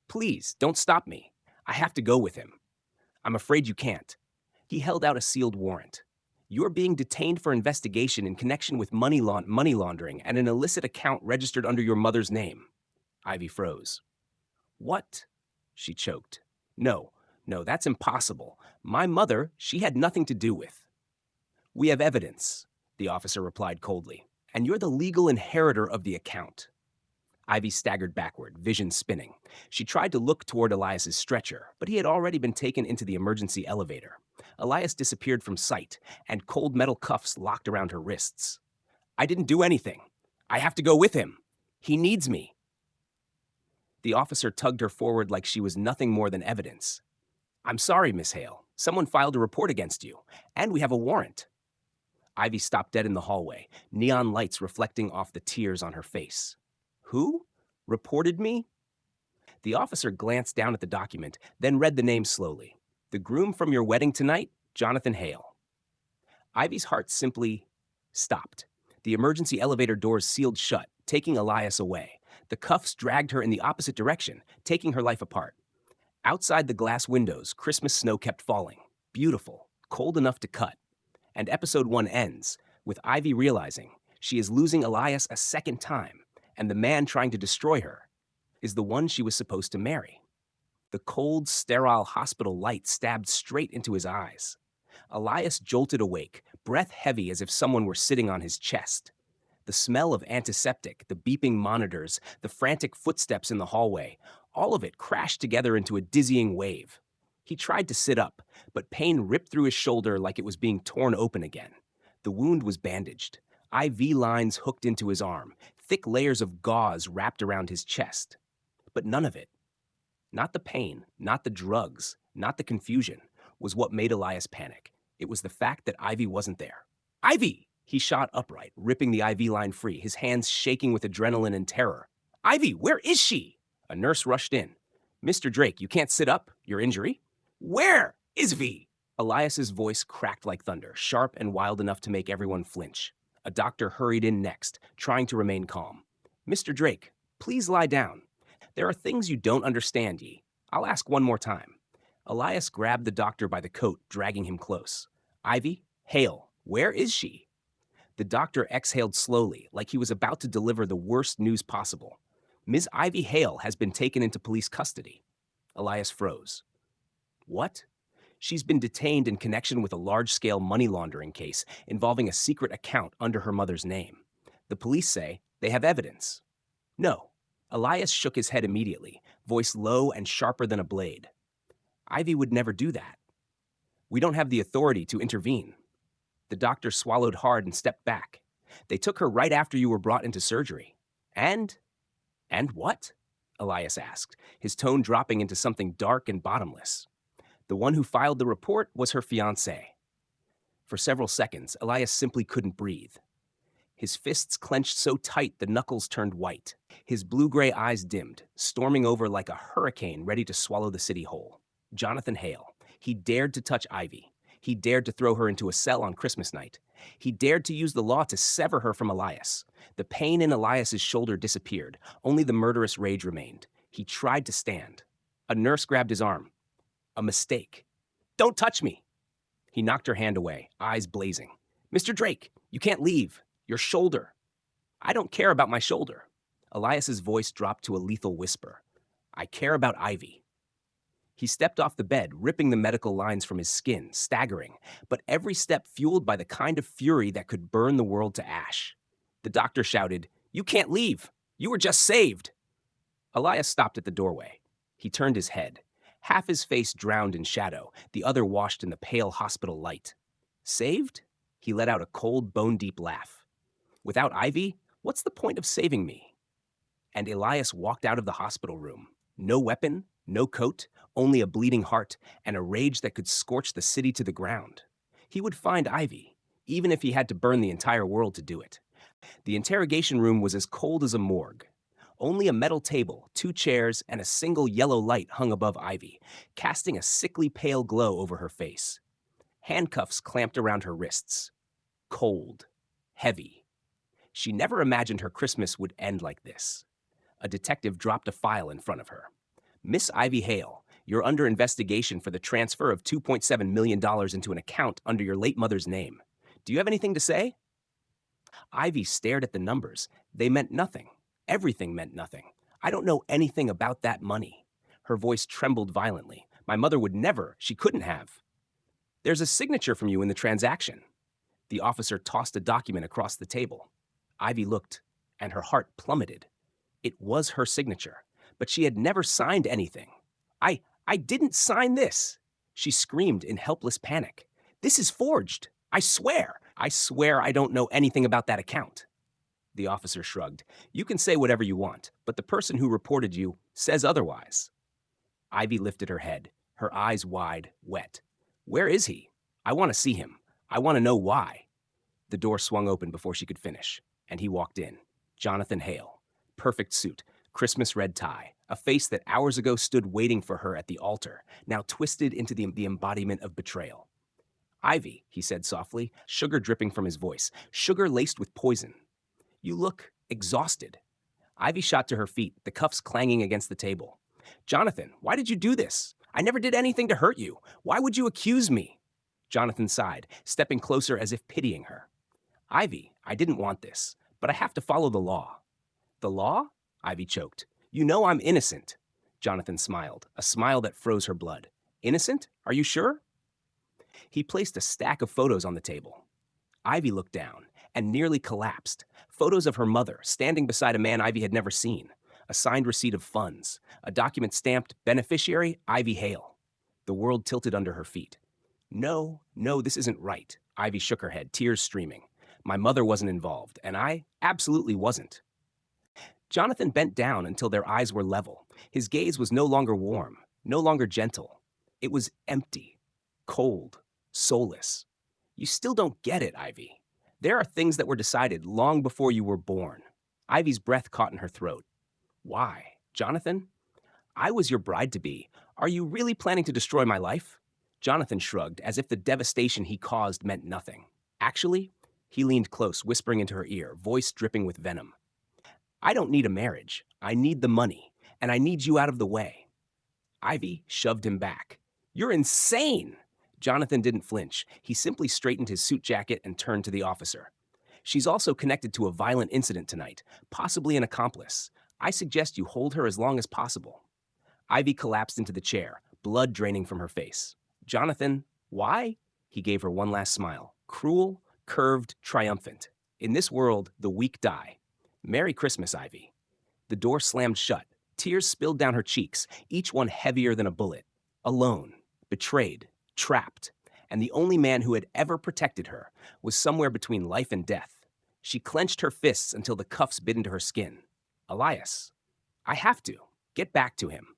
Speaker 1: Please, don't stop me. I have to go with him. I'm afraid you can't. He held out a sealed warrant. You're being detained for investigation in connection with money laundering and an illicit account registered under your mother's name. Ivy froze. What? She choked. No, that's impossible. My mother, she had nothing to do with. We have evidence, the officer replied coldly, and you're the legal inheritor of the account. Ivy staggered backward, vision spinning. She tried to look toward Elias's stretcher, but he had already been taken into the emergency elevator. Elias disappeared from sight, and cold metal cuffs locked around her wrists. I didn't do anything. I have to go with him. He needs me. The officer tugged her forward like she was nothing more than evidence. I'm sorry, Miss Hale. Someone filed a report against you, and we have a warrant. Ivy stopped dead in the hallway, neon lights reflecting off the tears on her face. Who? Reported me? The officer glanced down at the document, then read the name slowly. The groom from your wedding tonight, Jonathan Hale. Ivy's heart simply stopped. The emergency elevator doors sealed shut, taking Elias away. The cuffs dragged her in the opposite direction, taking her life apart. Outside the glass windows, Christmas snow kept falling. Beautiful, cold enough to cut. And episode 1 ends with Ivy realizing she is losing Elias a second time, and the man trying to destroy her is the one she was supposed to marry. The cold, sterile hospital light stabbed straight into his eyes. Elias jolted awake, breath heavy as if someone were sitting on his chest. The smell of antiseptic, the beeping monitors, the frantic footsteps in the hallway, all of it crashed together into a dizzying wave. He tried to sit up, but pain ripped through his shoulder like it was being torn open again. The wound was bandaged. IV lines hooked into his arm, thick layers of gauze wrapped around his chest. But none of it, not the pain, not the drugs, not the confusion, was what made Elias panic. It was the fact that Ivy wasn't there. Ivy! He shot upright, ripping the IV line free, his hands shaking with adrenaline and terror. Ivy, where is she? A nurse rushed in. Mr. Drake, you can't sit up? Your injury? Where is V? Elias's voice cracked like thunder, sharp and wild enough to make everyone flinch. A doctor hurried in next, trying to remain calm. Mr. Drake, please lie down. There are things you don't understand, Ye. I'll ask one more time. Elias grabbed the doctor by the coat, dragging him close. Ivy, Hale, where is she? The doctor exhaled slowly, like he was about to deliver the worst news possible. Ms. Ivy Hale has been taken into police custody. Elias froze. What? She's been detained in connection with a large-scale money laundering case involving a secret account under her mother's name. The police say they have evidence. No. Elias shook his head immediately, voice low and sharper than a blade. Ivy would never do that. We don't have the authority to intervene. The doctor swallowed hard and stepped back. They took her right after you were brought into surgery. And what? Elias asked, his tone dropping into something dark and bottomless. The one who filed the report was her fiancé. For several seconds, Elias simply couldn't breathe. His fists clenched so tight the knuckles turned white. His blue-gray eyes dimmed, storming over like a hurricane ready to swallow the city whole. Jonathan Hale. He dared to touch Ivy. He dared to throw her into a cell on Christmas night. He dared to use the law to sever her from Elias. The pain in Elias's shoulder disappeared. Only the murderous rage remained. He tried to stand. A nurse grabbed his arm. A mistake. Don't touch me! He knocked her hand away, eyes blazing. Mr. Drake, you can't leave. Your shoulder. I don't care about my shoulder. Elias's voice dropped to a lethal whisper. I care about Ivy. He stepped off the bed, ripping the medical lines from his skin, staggering, but every step fueled by the kind of fury that could burn the world to ash. The doctor shouted, You can't leave! You were just saved! Elias stopped at the doorway. He turned his head. Half his face drowned in shadow, the other washed in the pale hospital light. Saved? He let out a cold, bone-deep laugh. Without Ivy, what's the point of saving me? And Elias walked out of the hospital room. No weapon, no coat, only a bleeding heart and a rage that could scorch the city to the ground. He would find Ivy, even if he had to burn the entire world to do it. The interrogation room was as cold as a morgue. Only a metal table, 2 chairs, and a single yellow light hung above Ivy, casting a sickly pale glow over her face. Handcuffs clamped around her wrists. Cold. Heavy. She never imagined her Christmas would end like this. A detective dropped a file in front of her. Miss Ivy Hale, you're under investigation for the transfer of $2.7 million into an account under your late mother's name. Do you have anything to say? Ivy stared at the numbers. They meant nothing. Everything meant nothing. I don't know anything about that money. Her voice trembled violently. My mother would never, she couldn't have. There's a signature from you in the transaction. The officer tossed a document across the table. Ivy looked, and her heart plummeted. It was her signature, but she had never signed anything. I didn't sign this, she screamed in helpless panic. This is forged. I swear I don't know anything about that account. The officer shrugged. You can say whatever you want, but the person who reported you says otherwise. Ivy lifted her head, her eyes wide, wet. Where is he? I want to see him. I want to know why. The door swung open before she could finish, and he walked in. Jonathan Hale. Perfect suit, Christmas red tie, a face that hours ago stood waiting for her at the altar, now twisted into the embodiment of betrayal. Ivy, he said softly, sugar dripping from his voice, sugar laced with poison. You look exhausted. Ivy shot to her feet, the cuffs clanging against the table. Jonathan, why did you do this? I never did anything to hurt you. Why would you accuse me? Jonathan sighed, stepping closer as if pitying her. Ivy, I didn't want this, but I have to follow the law. The law? Ivy choked. You know I'm innocent. Jonathan smiled, a smile that froze her blood. Innocent? Are you sure? He placed a stack of photos on the table. Ivy looked down and nearly collapsed. Photos of her mother standing beside a man Ivy had never seen. A signed receipt of funds. A document stamped beneficiary Ivy Hale. The world tilted under her feet. No, this isn't right. Ivy shook her head, tears streaming. My mother wasn't involved, and I absolutely wasn't. Jonathan bent down until their eyes were level. His gaze was no longer warm, no longer gentle. It was empty, cold, soulless. You still don't get it, Ivy. There are things that were decided long before you were born. Ivy's breath caught in her throat. Why, Jonathan? I was your bride-to-be. Are you really planning to destroy my life? Jonathan shrugged, as if the devastation he caused meant nothing. Actually, he leaned close, whispering into her ear, voice dripping with venom. I don't need a marriage. I need the money. and I need you out of the way. Ivy shoved him back. You're insane! Jonathan didn't flinch. He simply straightened his suit jacket and turned to the officer. She's also connected to a violent incident tonight, possibly an accomplice. I suggest you hold her as long as possible. Ivy collapsed into the chair, blood draining from her face. Jonathan, why? He gave her one last smile. Cruel, curved, triumphant. In this world, the weak die. Merry Christmas, Ivy. The door slammed shut. Tears spilled down her cheeks, each one heavier than a bullet. Alone, betrayed, trapped. And the only man who had ever protected her was somewhere between life and death. She clenched her fists until the cuffs bit into her skin. Elias, I have to. Get back to him.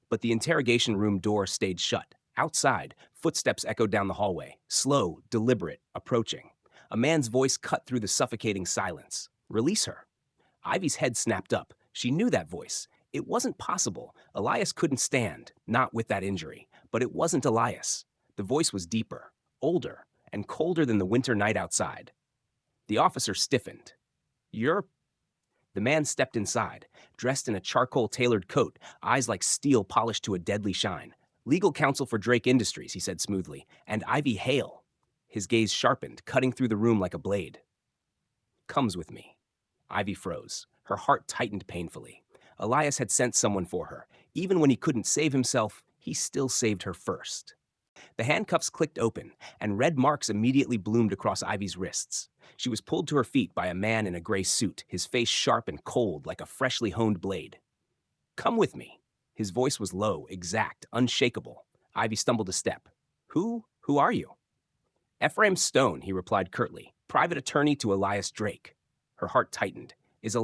Speaker 1: But the interrogation room door stayed shut. Outside, footsteps echoed down the hallway, slow, deliberate, approaching. A man's voice cut through the suffocating silence. Release her. Ivy's head snapped up. She knew that voice. It wasn't possible. Elias couldn't stand, not with that injury. But it wasn't Elias. The voice was deeper, older, and colder than the winter night outside. The officer stiffened. You're... The man stepped inside, dressed in a charcoal-tailored coat, eyes like steel polished to a deadly shine. Legal counsel for Drake Industries, he said smoothly, and Ivy Hale. His gaze sharpened, cutting through the room like a blade. Comes with me. Ivy froze. Her heart tightened painfully. Elias had sent someone for her. Even when he couldn't save himself, he still saved her first. The handcuffs clicked open, and red marks immediately bloomed across Ivy's wrists. She was pulled to her feet by a man in a gray suit, his face sharp and cold like a freshly honed blade. Come with me. His voice was low, exact, unshakable. Ivy stumbled a step. Who are you? Ephraim Stone, he replied curtly, private attorney to Elias Drake. Her heart tightened. Is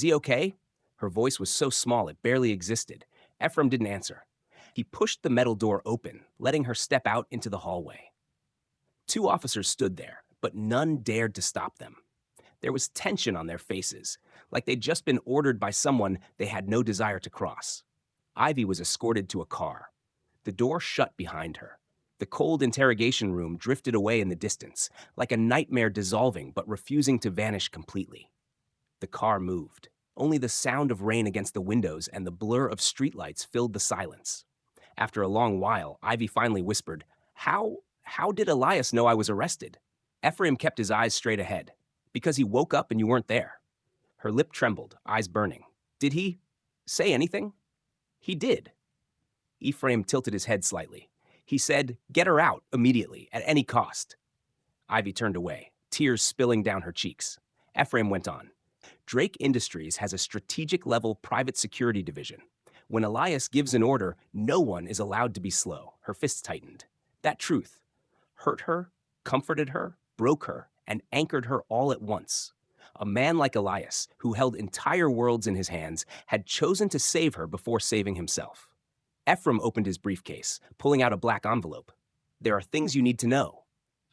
Speaker 1: he okay? Her voice was so small it barely existed. Ephraim didn't answer. He pushed the metal door open, letting her step out into the hallway. Two officers stood there, but none dared to stop them. There was tension on their faces, like they'd just been ordered by someone they had no desire to cross. Ivy was escorted to a car. The door shut behind her. The cold interrogation room drifted away in the distance, like a nightmare dissolving but refusing to vanish completely. The car moved. Only the sound of rain against the windows and the blur of streetlights filled the silence. After a long while, Ivy finally whispered, How did Elias know I was arrested? Ephraim kept his eyes straight ahead. Because he woke up and you weren't there. Her lip trembled, eyes burning. Did he say anything? He did. Ephraim tilted his head slightly. He said, get her out immediately, at any cost. Ivy turned away, tears spilling down her cheeks. Ephraim went on. Drake Industries has a strategic-level private security division. When Elias gives an order, no one is allowed to be slow. Her fists tightened. That truth hurt her, comforted her, broke her, and anchored her all at once. A man like Elias, who held entire worlds in his hands, had chosen to save her before saving himself. Ephraim opened his briefcase, pulling out a black envelope. There are things you need to know.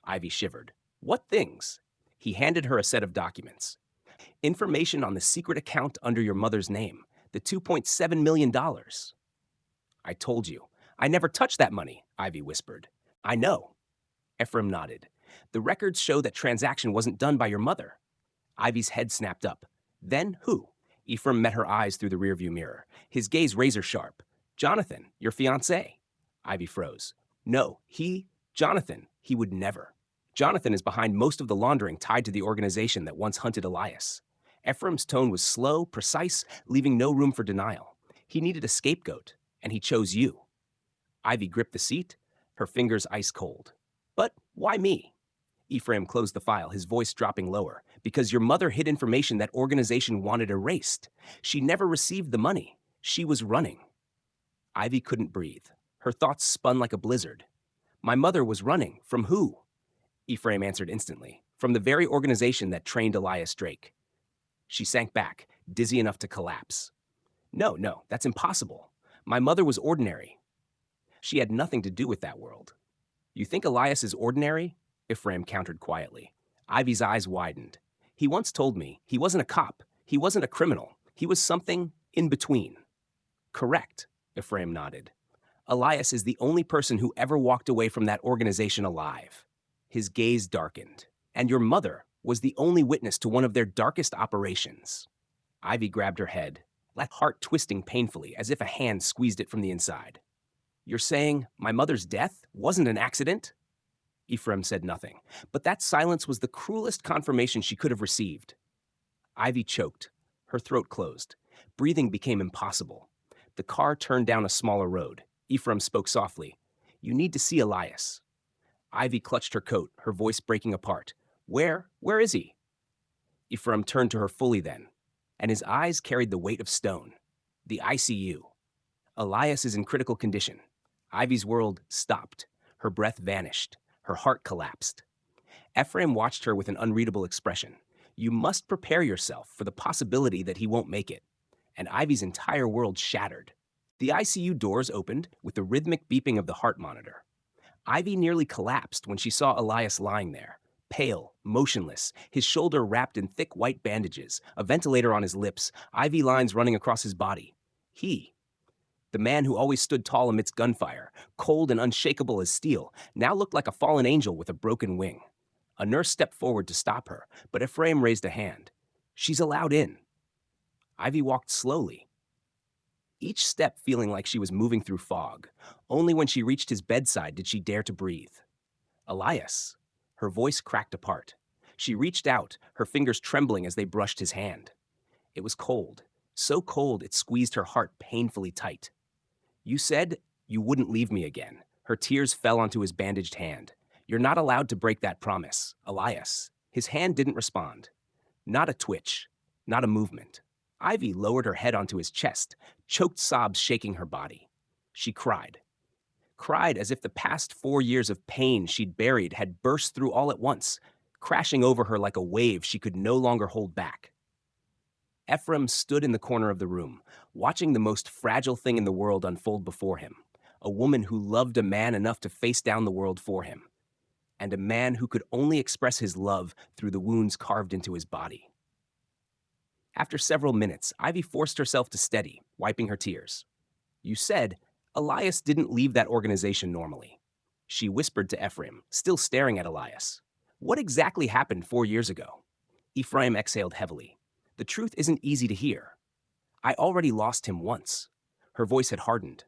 Speaker 1: Ivy shivered. What things? He handed her a set of documents. Information on the secret account under your mother's name, the $2.7 million. I told you. I never touched that money, Ivy whispered. I know. Ephraim nodded. The records show that transaction wasn't done by your mother. Ivy's head snapped up. Then who? Ephraim met her eyes through the rearview mirror, his gaze razor sharp. Jonathan, your fiancé. Ivy froze. No, Jonathan, he would never. Jonathan is behind most of the laundering tied to the organization that once hunted Elias. Ephraim's tone was slow, precise, leaving no room for denial. He needed a scapegoat, and he chose you. Ivy gripped the seat, her fingers ice cold. But why me? Ephraim closed the file, his voice dropping lower. Because your mother hid information that organization wanted erased. She never received the money. She was running. Ivy couldn't breathe. Her thoughts spun like a blizzard. My mother was running. From who? Ephraim answered instantly. From the very organization that trained Elias Drake. She sank back, dizzy enough to collapse. No, that's impossible. My mother was ordinary. She had nothing to do with that world. You think Elias is ordinary? Ephraim countered quietly. Ivy's eyes widened. He once told me he wasn't a cop. He wasn't a criminal. He was something in between. Correct, Ephraim nodded. Elias is the only person who ever walked away from that organization alive. His gaze darkened. And your mother was the only witness to one of their darkest operations. Ivy grabbed her head. like heart twisting painfully as if a hand squeezed it from the inside. You're saying my mother's death wasn't an accident? Ephraim said nothing, but that silence was the cruelest confirmation she could have received. Ivy choked. Her throat closed. Breathing became impossible. The car turned down a smaller road. Ephraim spoke softly. You need to see Elias. Ivy clutched her coat, her voice breaking apart. Where is he? Ephraim turned to her fully then, and his eyes carried the weight of stone. The ICU. Elias is in critical condition. Ivy's world stopped. Her breath vanished. Her heart collapsed. Ephraim watched her with an unreadable expression. You must prepare yourself for the possibility that he won't make it. And Ivy's entire world shattered. The ICU doors opened with the rhythmic beeping of the heart monitor. Ivy nearly collapsed when she saw Elias lying there, pale, motionless, his shoulder wrapped in thick white bandages, a ventilator on his lips, IV lines running across his body. He, the man who always stood tall amidst gunfire, cold and unshakable as steel, now looked like a fallen angel with a broken wing. A nurse stepped forward to stop her, but Ephraim raised a hand. She's allowed in. Ivy walked slowly, each step feeling like she was moving through fog. Only when she reached his bedside did she dare to breathe. Elias. Her voice cracked apart. She reached out, her fingers trembling as they brushed his hand. It was cold, so cold it squeezed her heart painfully tight. You said you wouldn't leave me again. Her tears fell onto his bandaged hand. You're not allowed to break that promise, Elias. His hand didn't respond. Not a twitch, not a movement. Ivy lowered her head onto his chest, choked sobs shaking her body. She cried. Cried as if the past 4 years of pain she'd buried had burst through all at once, crashing over her like a wave she could no longer hold back. Ephraim stood in the corner of the room, watching the most fragile thing in the world unfold before him, a woman who loved a man enough to face down the world for him, and a man who could only express his love through the wounds carved into his body. After several minutes, Ivy forced herself to steady, wiping her tears. You said Elias didn't leave that organization normally. She whispered to Ephraim, still staring at Elias. What exactly happened 4 years ago? Ephraim exhaled heavily. The truth isn't easy to hear. I already lost him once. Her voice had hardened.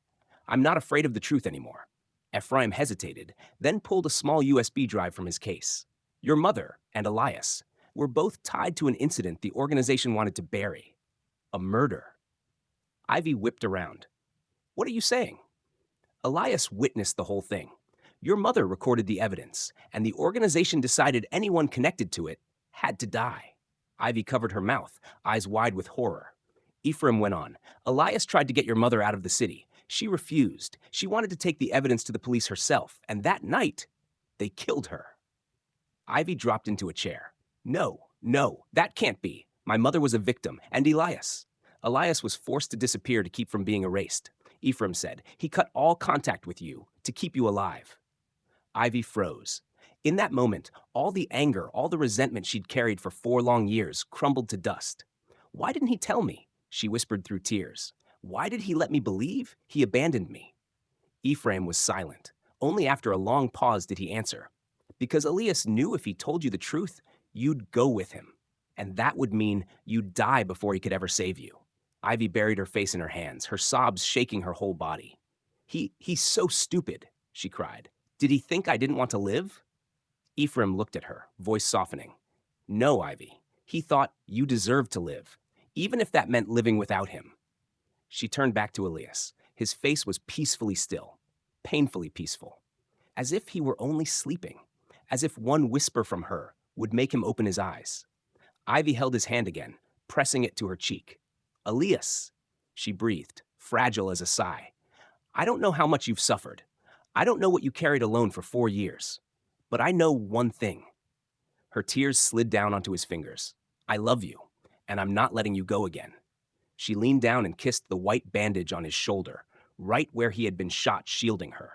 Speaker 1: I'm not afraid of the truth anymore. Ephraim hesitated, then pulled a small USB drive from his case. Your mother and Elias were both tied to an incident the organization wanted to bury. A murder. Ivy whipped around. What are you saying? Elias witnessed the whole thing. Your mother recorded the evidence, and the organization decided anyone connected to it had to die. Ivy covered her mouth, eyes wide with horror. Ephraim went on. Elias tried to get your mother out of the city. She refused. She wanted to take the evidence to the police herself, and that night, they killed her. Ivy dropped into a chair. No, that can't be. My mother was a victim, and Elias. Elias was forced to disappear to keep from being erased. Ephraim said, he cut all contact with you to keep you alive. Ivy froze. In that moment, all the anger, all the resentment she'd carried for 4 long years crumbled to dust. Why didn't he tell me? She whispered through tears. Why did he let me believe he abandoned me? Ephraim was silent. Only after a long pause did he answer. Because Elias knew if he told you the truth, you'd go with him. And that would mean you'd die before he could ever save you. Ivy buried her face in her hands, her sobs shaking her whole body. He's so stupid, she cried. Did he think I didn't want to live? Ephraim looked at her, voice softening. No, Ivy. He thought you deserved to live, even if that meant living without him. She turned back to Elias. His face was peacefully still, painfully peaceful, as if he were only sleeping, as if one whisper from her would make him open his eyes. Ivy held his hand again, pressing it to her cheek. Elias, she breathed, fragile as a sigh. I don't know how much you've suffered. I don't know what you carried alone for 4 years. But I know one thing. Her tears slid down onto his fingers. I love you, and I'm not letting you go again. She leaned down and kissed the white bandage on his shoulder, right where he had been shot shielding her.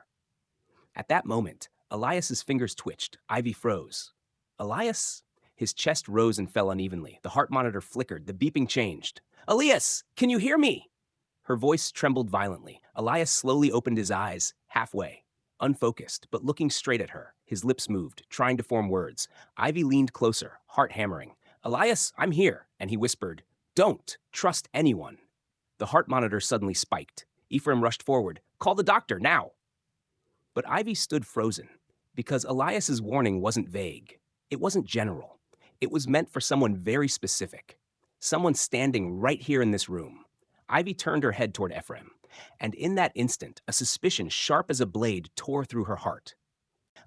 Speaker 1: At that moment, Elias's fingers twitched. Ivy froze. Elias? His chest rose and fell unevenly. The heart monitor flickered. The beeping changed. Elias, can you hear me? Her voice trembled violently. Elias slowly opened his eyes, halfway, unfocused, but looking straight at her. His lips moved, trying to form words. Ivy leaned closer, heart hammering. Elias, I'm here. And he whispered, don't trust anyone. The heart monitor suddenly spiked. Ephraim rushed forward. Call the doctor, now! But Ivy stood frozen, because Elias's warning wasn't vague. It wasn't general. It was meant for someone very specific. Someone standing right here in this room. Ivy turned her head toward Ephraim, and in that instant, a suspicion sharp as a blade tore through her heart.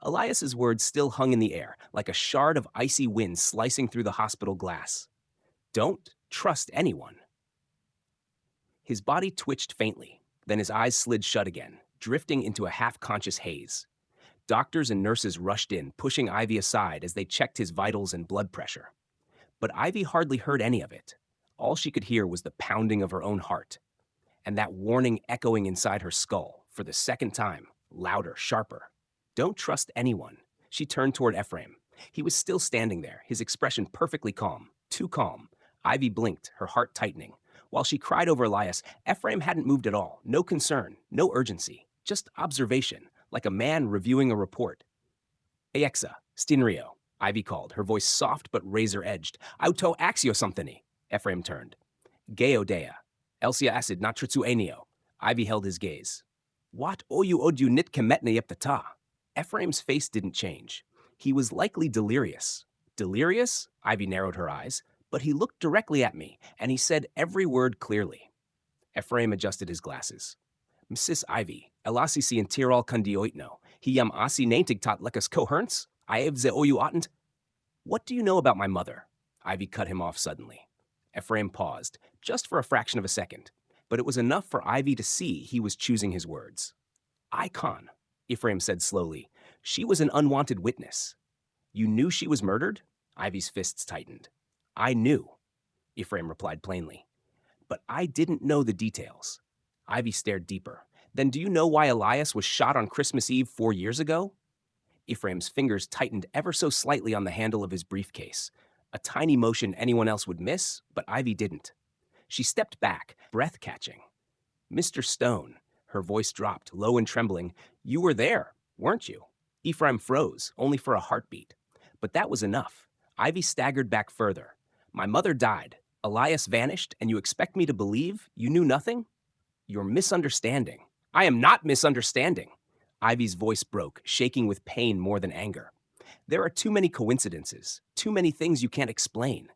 Speaker 1: Elias's words still hung in the air, like a shard of icy wind slicing through the hospital glass. Don't trust anyone. His body twitched faintly, then his eyes slid shut again, drifting into a half-conscious haze. Doctors and nurses rushed in, pushing Ivy aside as they checked his vitals and blood pressure. But Ivy hardly heard any of it. All she could hear was the pounding of her own heart, and that warning echoing inside her skull, for the second time, louder, sharper. Don't trust anyone. She turned toward Ephraim. He was still standing there, his expression perfectly calm, too calm. Ivy blinked, her heart tightening. While she cried over Elias, Ephraim hadn't moved at all. No concern, no urgency, just observation, like a man reviewing a report. Aexa, Stinrio, Ivy called, her voice soft but razor-edged. Auto axio something. Ephraim turned. Geodea, Elsia acid natritsu enio. Ivy held his gaze. What oyu odyu nit kemetne yeptata? Ephraim's face didn't change. He was likely delirious. Delirious? Ivy narrowed her eyes. But he looked directly at me, and he said every word clearly. Ephraim adjusted his glasses. Mrs. Ivy, elasi si intirol kandioitno, hiam asi naintigtat lekas coherence? Aev ze oyu atent? What do you know about my mother? Ivy cut him off suddenly. Ephraim paused, just for a fraction of a second, but it was enough for Ivy to see he was choosing his words. Icon, Ephraim said slowly. She was an unwanted witness. You knew she was murdered? Ivy's fists tightened. I knew, Ephraim replied plainly. But I didn't know the details. Ivy stared deeper. Then do you know why Elias was shot on Christmas Eve 4 years ago? Ephraim's fingers tightened ever so slightly on the handle of his briefcase. A tiny motion anyone else would miss, but Ivy didn't. She stepped back, breath catching. Mr. Stone, her voice dropped, low and trembling. You were there, weren't you? Ephraim froze, only for a heartbeat. But that was enough. Ivy staggered back further. My mother died. Elias vanished, and you expect me to believe you knew nothing? You're misunderstanding. I am not misunderstanding. Ivy's voice broke, shaking with pain more than anger. There are too many coincidences, too many things you can't explain.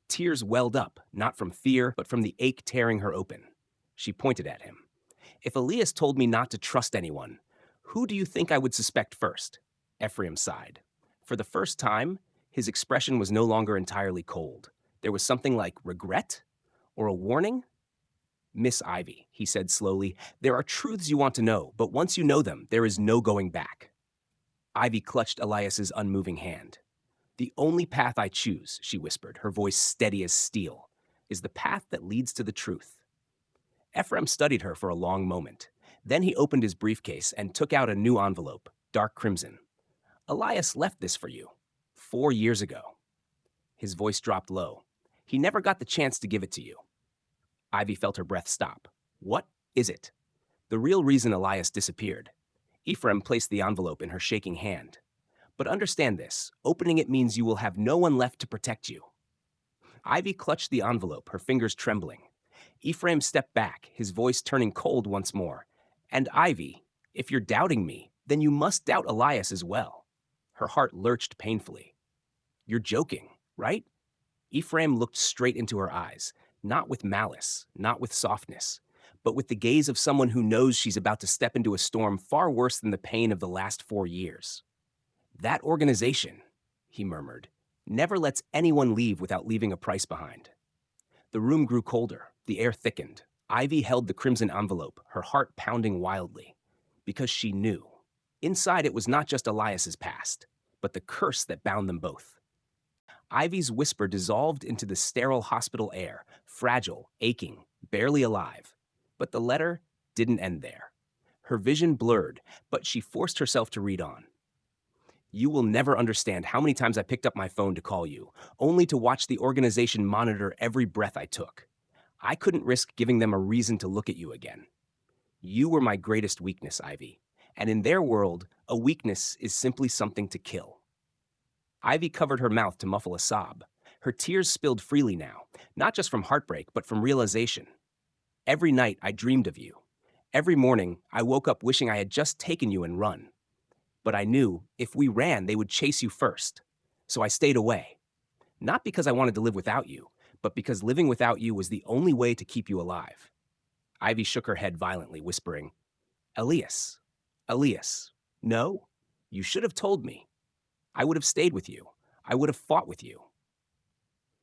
Speaker 1: Tears welled up, not from fear, but from the ache tearing her open. She pointed at him. If Elias told me not to trust anyone, who do you think I would suspect first? Ephraim sighed. For the first time, his expression was no longer entirely cold. There was something like regret or a warning. Miss Ivy, he said slowly, there are truths you want to know, but once you know them, there is no going back. Ivy clutched Elias's unmoving hand. The only path I choose, she whispered, her voice steady as steel, is the path that leads to the truth. Ephraim studied her for a long moment. Then he opened his briefcase and took out a new envelope, dark crimson. Elias left this for you 4 years ago. His voice dropped low. He never got the chance to give it to you. Ivy felt her breath stop. What is it? The real reason Elias disappeared. Ephraim placed the envelope in her shaking hand. But understand this, opening it means you will have no one left to protect you. Ivy clutched the envelope, her fingers trembling. Ephraim stepped back, his voice turning cold once more. And Ivy, if you're doubting me, then you must doubt Elias as well. Her heart lurched painfully. You're joking, right? Ephraim looked straight into her eyes, not with malice, not with softness, but with the gaze of someone who knows she's about to step into a storm far worse than the pain of the last 4 years. That organization, he murmured, never lets anyone leave without leaving a price behind. The room grew colder, the air thickened. Ivy held the crimson envelope, her heart pounding wildly, because she knew. Inside it was not just Elias's past, but the curse that bound them both. Ivy's whisper dissolved into the sterile hospital air, fragile, aching, barely alive. But the letter didn't end there. Her vision blurred, but she forced herself to read on. You will never understand how many times I picked up my phone to call you, only to watch the organization monitor every breath I took. I couldn't risk giving them a reason to look at you again. You were my greatest weakness, Ivy, and in their world, a weakness is simply something to kill. Ivy covered her mouth to muffle a sob. Her tears spilled freely now, not just from heartbreak, but from realization. Every night I dreamed of you. Every morning I woke up wishing I had just taken you and run. But I knew if we ran, they would chase you first. So I stayed away. Not because I wanted to live without you, but because living without you was the only way to keep you alive. Ivy shook her head violently, whispering, Elias, Elias, no, you should have told me. I would have stayed with you. I would have fought with you.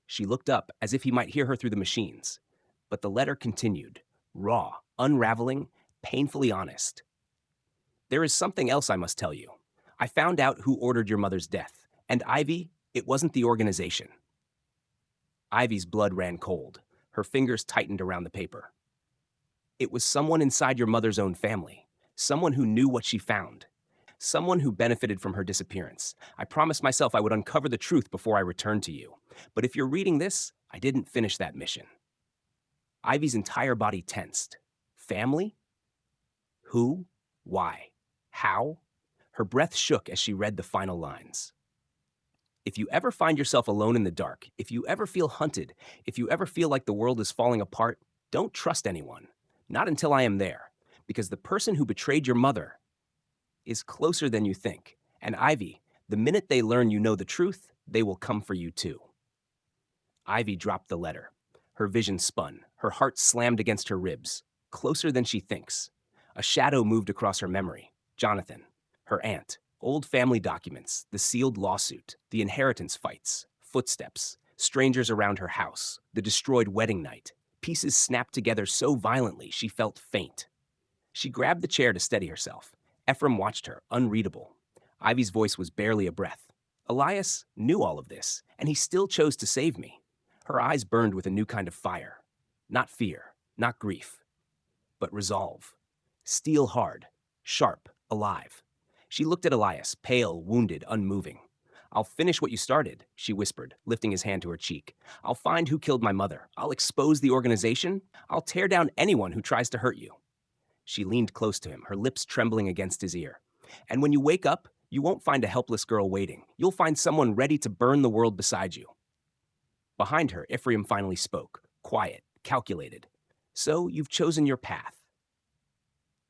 Speaker 1: She looked up as if he might hear her through the machines. But the letter continued, raw, unraveling, painfully honest. There is something else I must tell you. I found out who ordered your mother's death. And Ivy, it wasn't the organization. Ivy's blood ran cold. Her fingers tightened around the paper. It was someone inside your mother's own family. Someone who knew what she found. Someone who benefited from her disappearance. I promised myself I would uncover the truth before I returned to you. But if you're reading this, I didn't finish that mission. Ivy's entire body tensed. Family? Who? Why? How? Her breath shook as she read the final lines. If you ever find yourself alone in the dark, if you ever feel hunted, if you ever feel like the world is falling apart, don't trust anyone. Not until I am there. Because the person who betrayed your mother is closer than you think. And Ivy, the minute they learn you know the truth, they will come for you too. Ivy dropped the letter. Her vision spun. Her heart slammed against her ribs. Closer than she thinks. A shadow moved across her memory. Jonathan, her aunt, old family documents, the sealed lawsuit, the inheritance fights, footsteps, strangers around her house, the destroyed wedding night. Pieces snapped together so violently she felt faint. She grabbed the chair to steady herself. Ephraim watched her, unreadable. Ivy's voice was barely a breath. Elias knew all of this, and he still chose to save me. Her eyes burned with a new kind of fire. Not fear, not grief, but resolve. Steel hard, sharp, alive. She looked at Elias, pale, wounded, unmoving. I'll finish what you started, she whispered, lifting his hand to her cheek. I'll find who killed my mother. I'll expose the organization. I'll tear down anyone who tries to hurt you. She leaned close to him, her lips trembling against his ear. And when you wake up, you won't find a helpless girl waiting. You'll find someone ready to burn the world beside you. Behind her, Ephraim finally spoke, quiet, calculated. So you've chosen your path.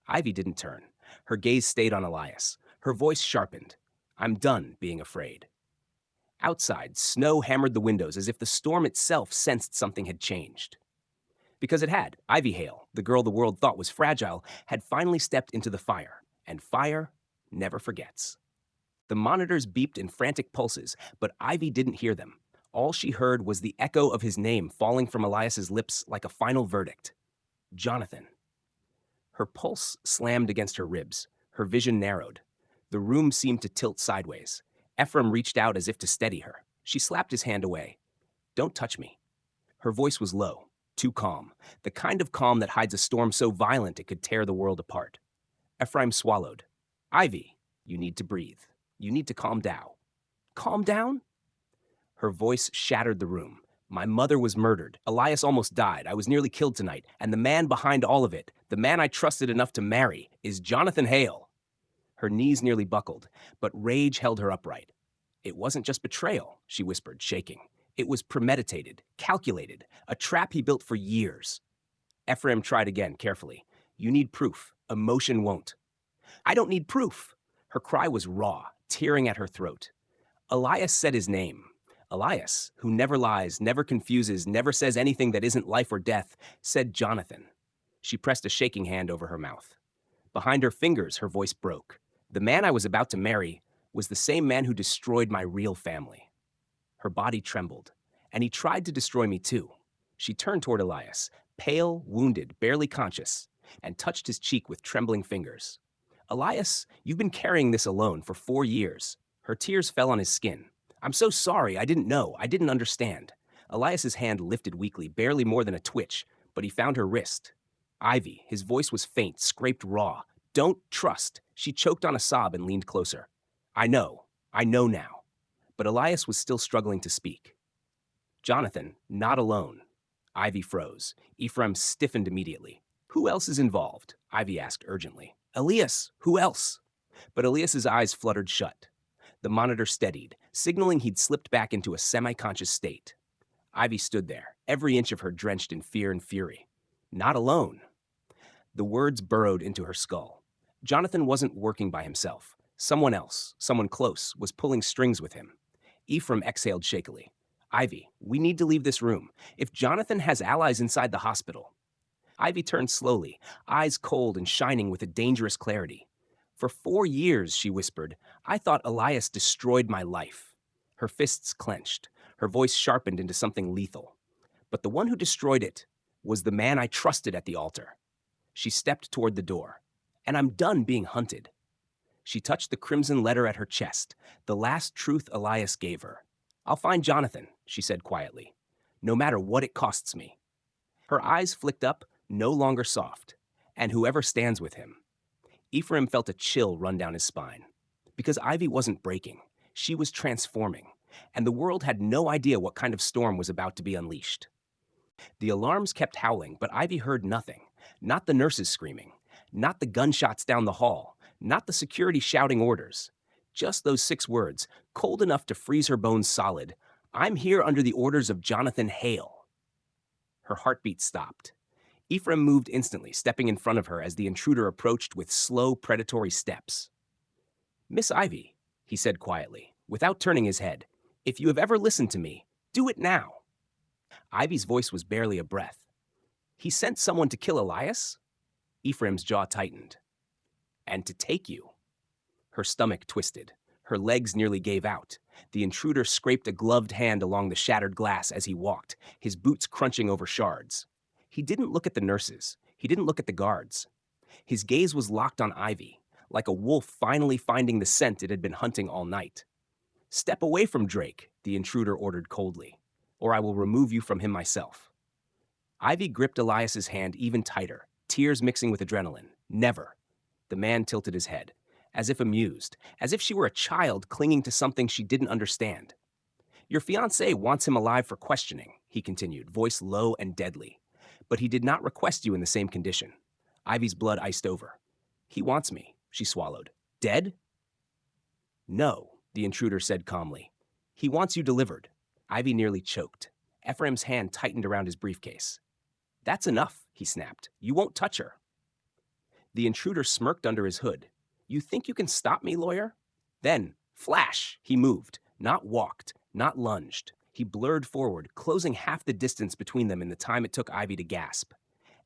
Speaker 1: Ivy didn't turn. Her gaze stayed on Elias. Her voice sharpened. I'm done being afraid. Outside, snow hammered the windows as if the storm itself sensed something had changed. Because it had. Ivy Hale, the girl the world thought was fragile, had finally stepped into the fire. And fire never forgets. The monitors beeped in frantic pulses, but Ivy didn't hear them. All she heard was the echo of his name falling from Elias's lips like a final verdict. Jonathan. Her pulse slammed against her ribs. Her vision narrowed. The room seemed to tilt sideways. Ephraim reached out as if to steady her. She slapped his hand away. Don't touch me. Her voice was low, too calm, the kind of calm that hides a storm so violent it could tear the world apart. Ephraim swallowed. Ivy, you need to breathe. You need to calm down. Calm down? Her voice shattered the room. My mother was murdered. Elias almost died. I was nearly killed tonight. And the man behind all of it, the man I trusted enough to marry, is Jonathan Hale. Her knees nearly buckled, but rage held her upright. It wasn't just betrayal, she whispered, shaking. It was premeditated, calculated, a trap he built for years. Ephraim tried again, carefully. You need proof. Emotion won't. I don't need proof. Her cry was raw, tearing at her throat. Elias said his name. Elias, who never lies, never confuses, never says anything that isn't life or death, said Jonathan. She pressed a shaking hand over her mouth. Behind her fingers, her voice broke. The man I was about to marry was the same man who destroyed my real family. Her body trembled, and he tried to destroy me too. She turned toward Elias, pale, wounded, barely conscious, and touched his cheek with trembling fingers. Elias, you've been carrying this alone for 4 years. Her tears fell on his skin. I'm so sorry, I didn't know, I didn't understand. Elias's hand lifted weakly, barely more than a twitch, but he found her wrist. Ivy, his voice was faint, scraped raw. Don't trust. She choked on a sob and leaned closer. I know now. But Elias was still struggling to speak. Jonathan, not alone. Ivy froze. Ephraim stiffened immediately. Who else is involved? Ivy asked urgently. Elias, who else? But Elias's eyes fluttered shut. The monitor steadied, signaling he'd slipped back into a semi-conscious state. Ivy stood there, every inch of her drenched in fear and fury. Not alone. The words burrowed into her skull. Jonathan wasn't working by himself. Someone else, someone close, was pulling strings with him. Ephraim exhaled shakily. Ivy, we need to leave this room. If Jonathan has allies inside the hospital. Ivy turned slowly, eyes cold and shining with a dangerous clarity. For 4 years, she whispered, I thought Elias destroyed my life. Her fists clenched, her voice sharpened into something lethal. But the one who destroyed it was the man I trusted at the altar. She stepped toward the door. And I'm done being hunted. She touched the crimson letter at her chest, the last truth Elias gave her. I'll find Jonathan, she said quietly, no matter what it costs me. Her eyes flicked up, no longer soft. And whoever stands with him. Ephraim felt a chill run down his spine. Because Ivy wasn't breaking. She was transforming. And the world had no idea what kind of storm was about to be unleashed. The alarms kept howling, but Ivy heard nothing. Not the nurses screaming. Not the gunshots down the hall. Not the security shouting orders. Just those 6 words, cold enough to freeze her bones solid. I'm here under the orders of Jonathan Hale. Her heartbeat stopped. Ephraim moved instantly, stepping in front of her as the intruder approached with slow, predatory steps. Miss Ivy, he said quietly, without turning his head, if you have ever listened to me, do it now. Ivy's voice was barely a breath. He sent someone to kill Elias? Ephraim's jaw tightened. And to take you. Her stomach twisted. Her legs nearly gave out. The intruder scraped a gloved hand along the shattered glass as he walked, his boots crunching over shards. He didn't look at the nurses. He didn't look at the guards. His gaze was locked on Ivy, like a wolf finally finding the scent it had been hunting all night. Step away from Drake, the intruder ordered coldly, or I will remove you from him myself. Ivy gripped Elias's hand even tighter, tears mixing with adrenaline. Never. The man tilted his head, as if amused, as if she were a child clinging to something she didn't understand. Your fiancé wants him alive for questioning, he continued, voice low and deadly. But he did not request you in the same condition. Ivy's blood iced over. He wants me, she swallowed. Dead? No, the intruder said calmly. He wants you delivered. Ivy nearly choked. Ephraim's hand tightened around his briefcase. That's enough, he snapped. You won't touch her. The intruder smirked under his hood. You think you can stop me, lawyer? Then, flash, he moved, not walked, not lunged. He blurred forward, closing half the distance between them in the time it took Ivy to gasp.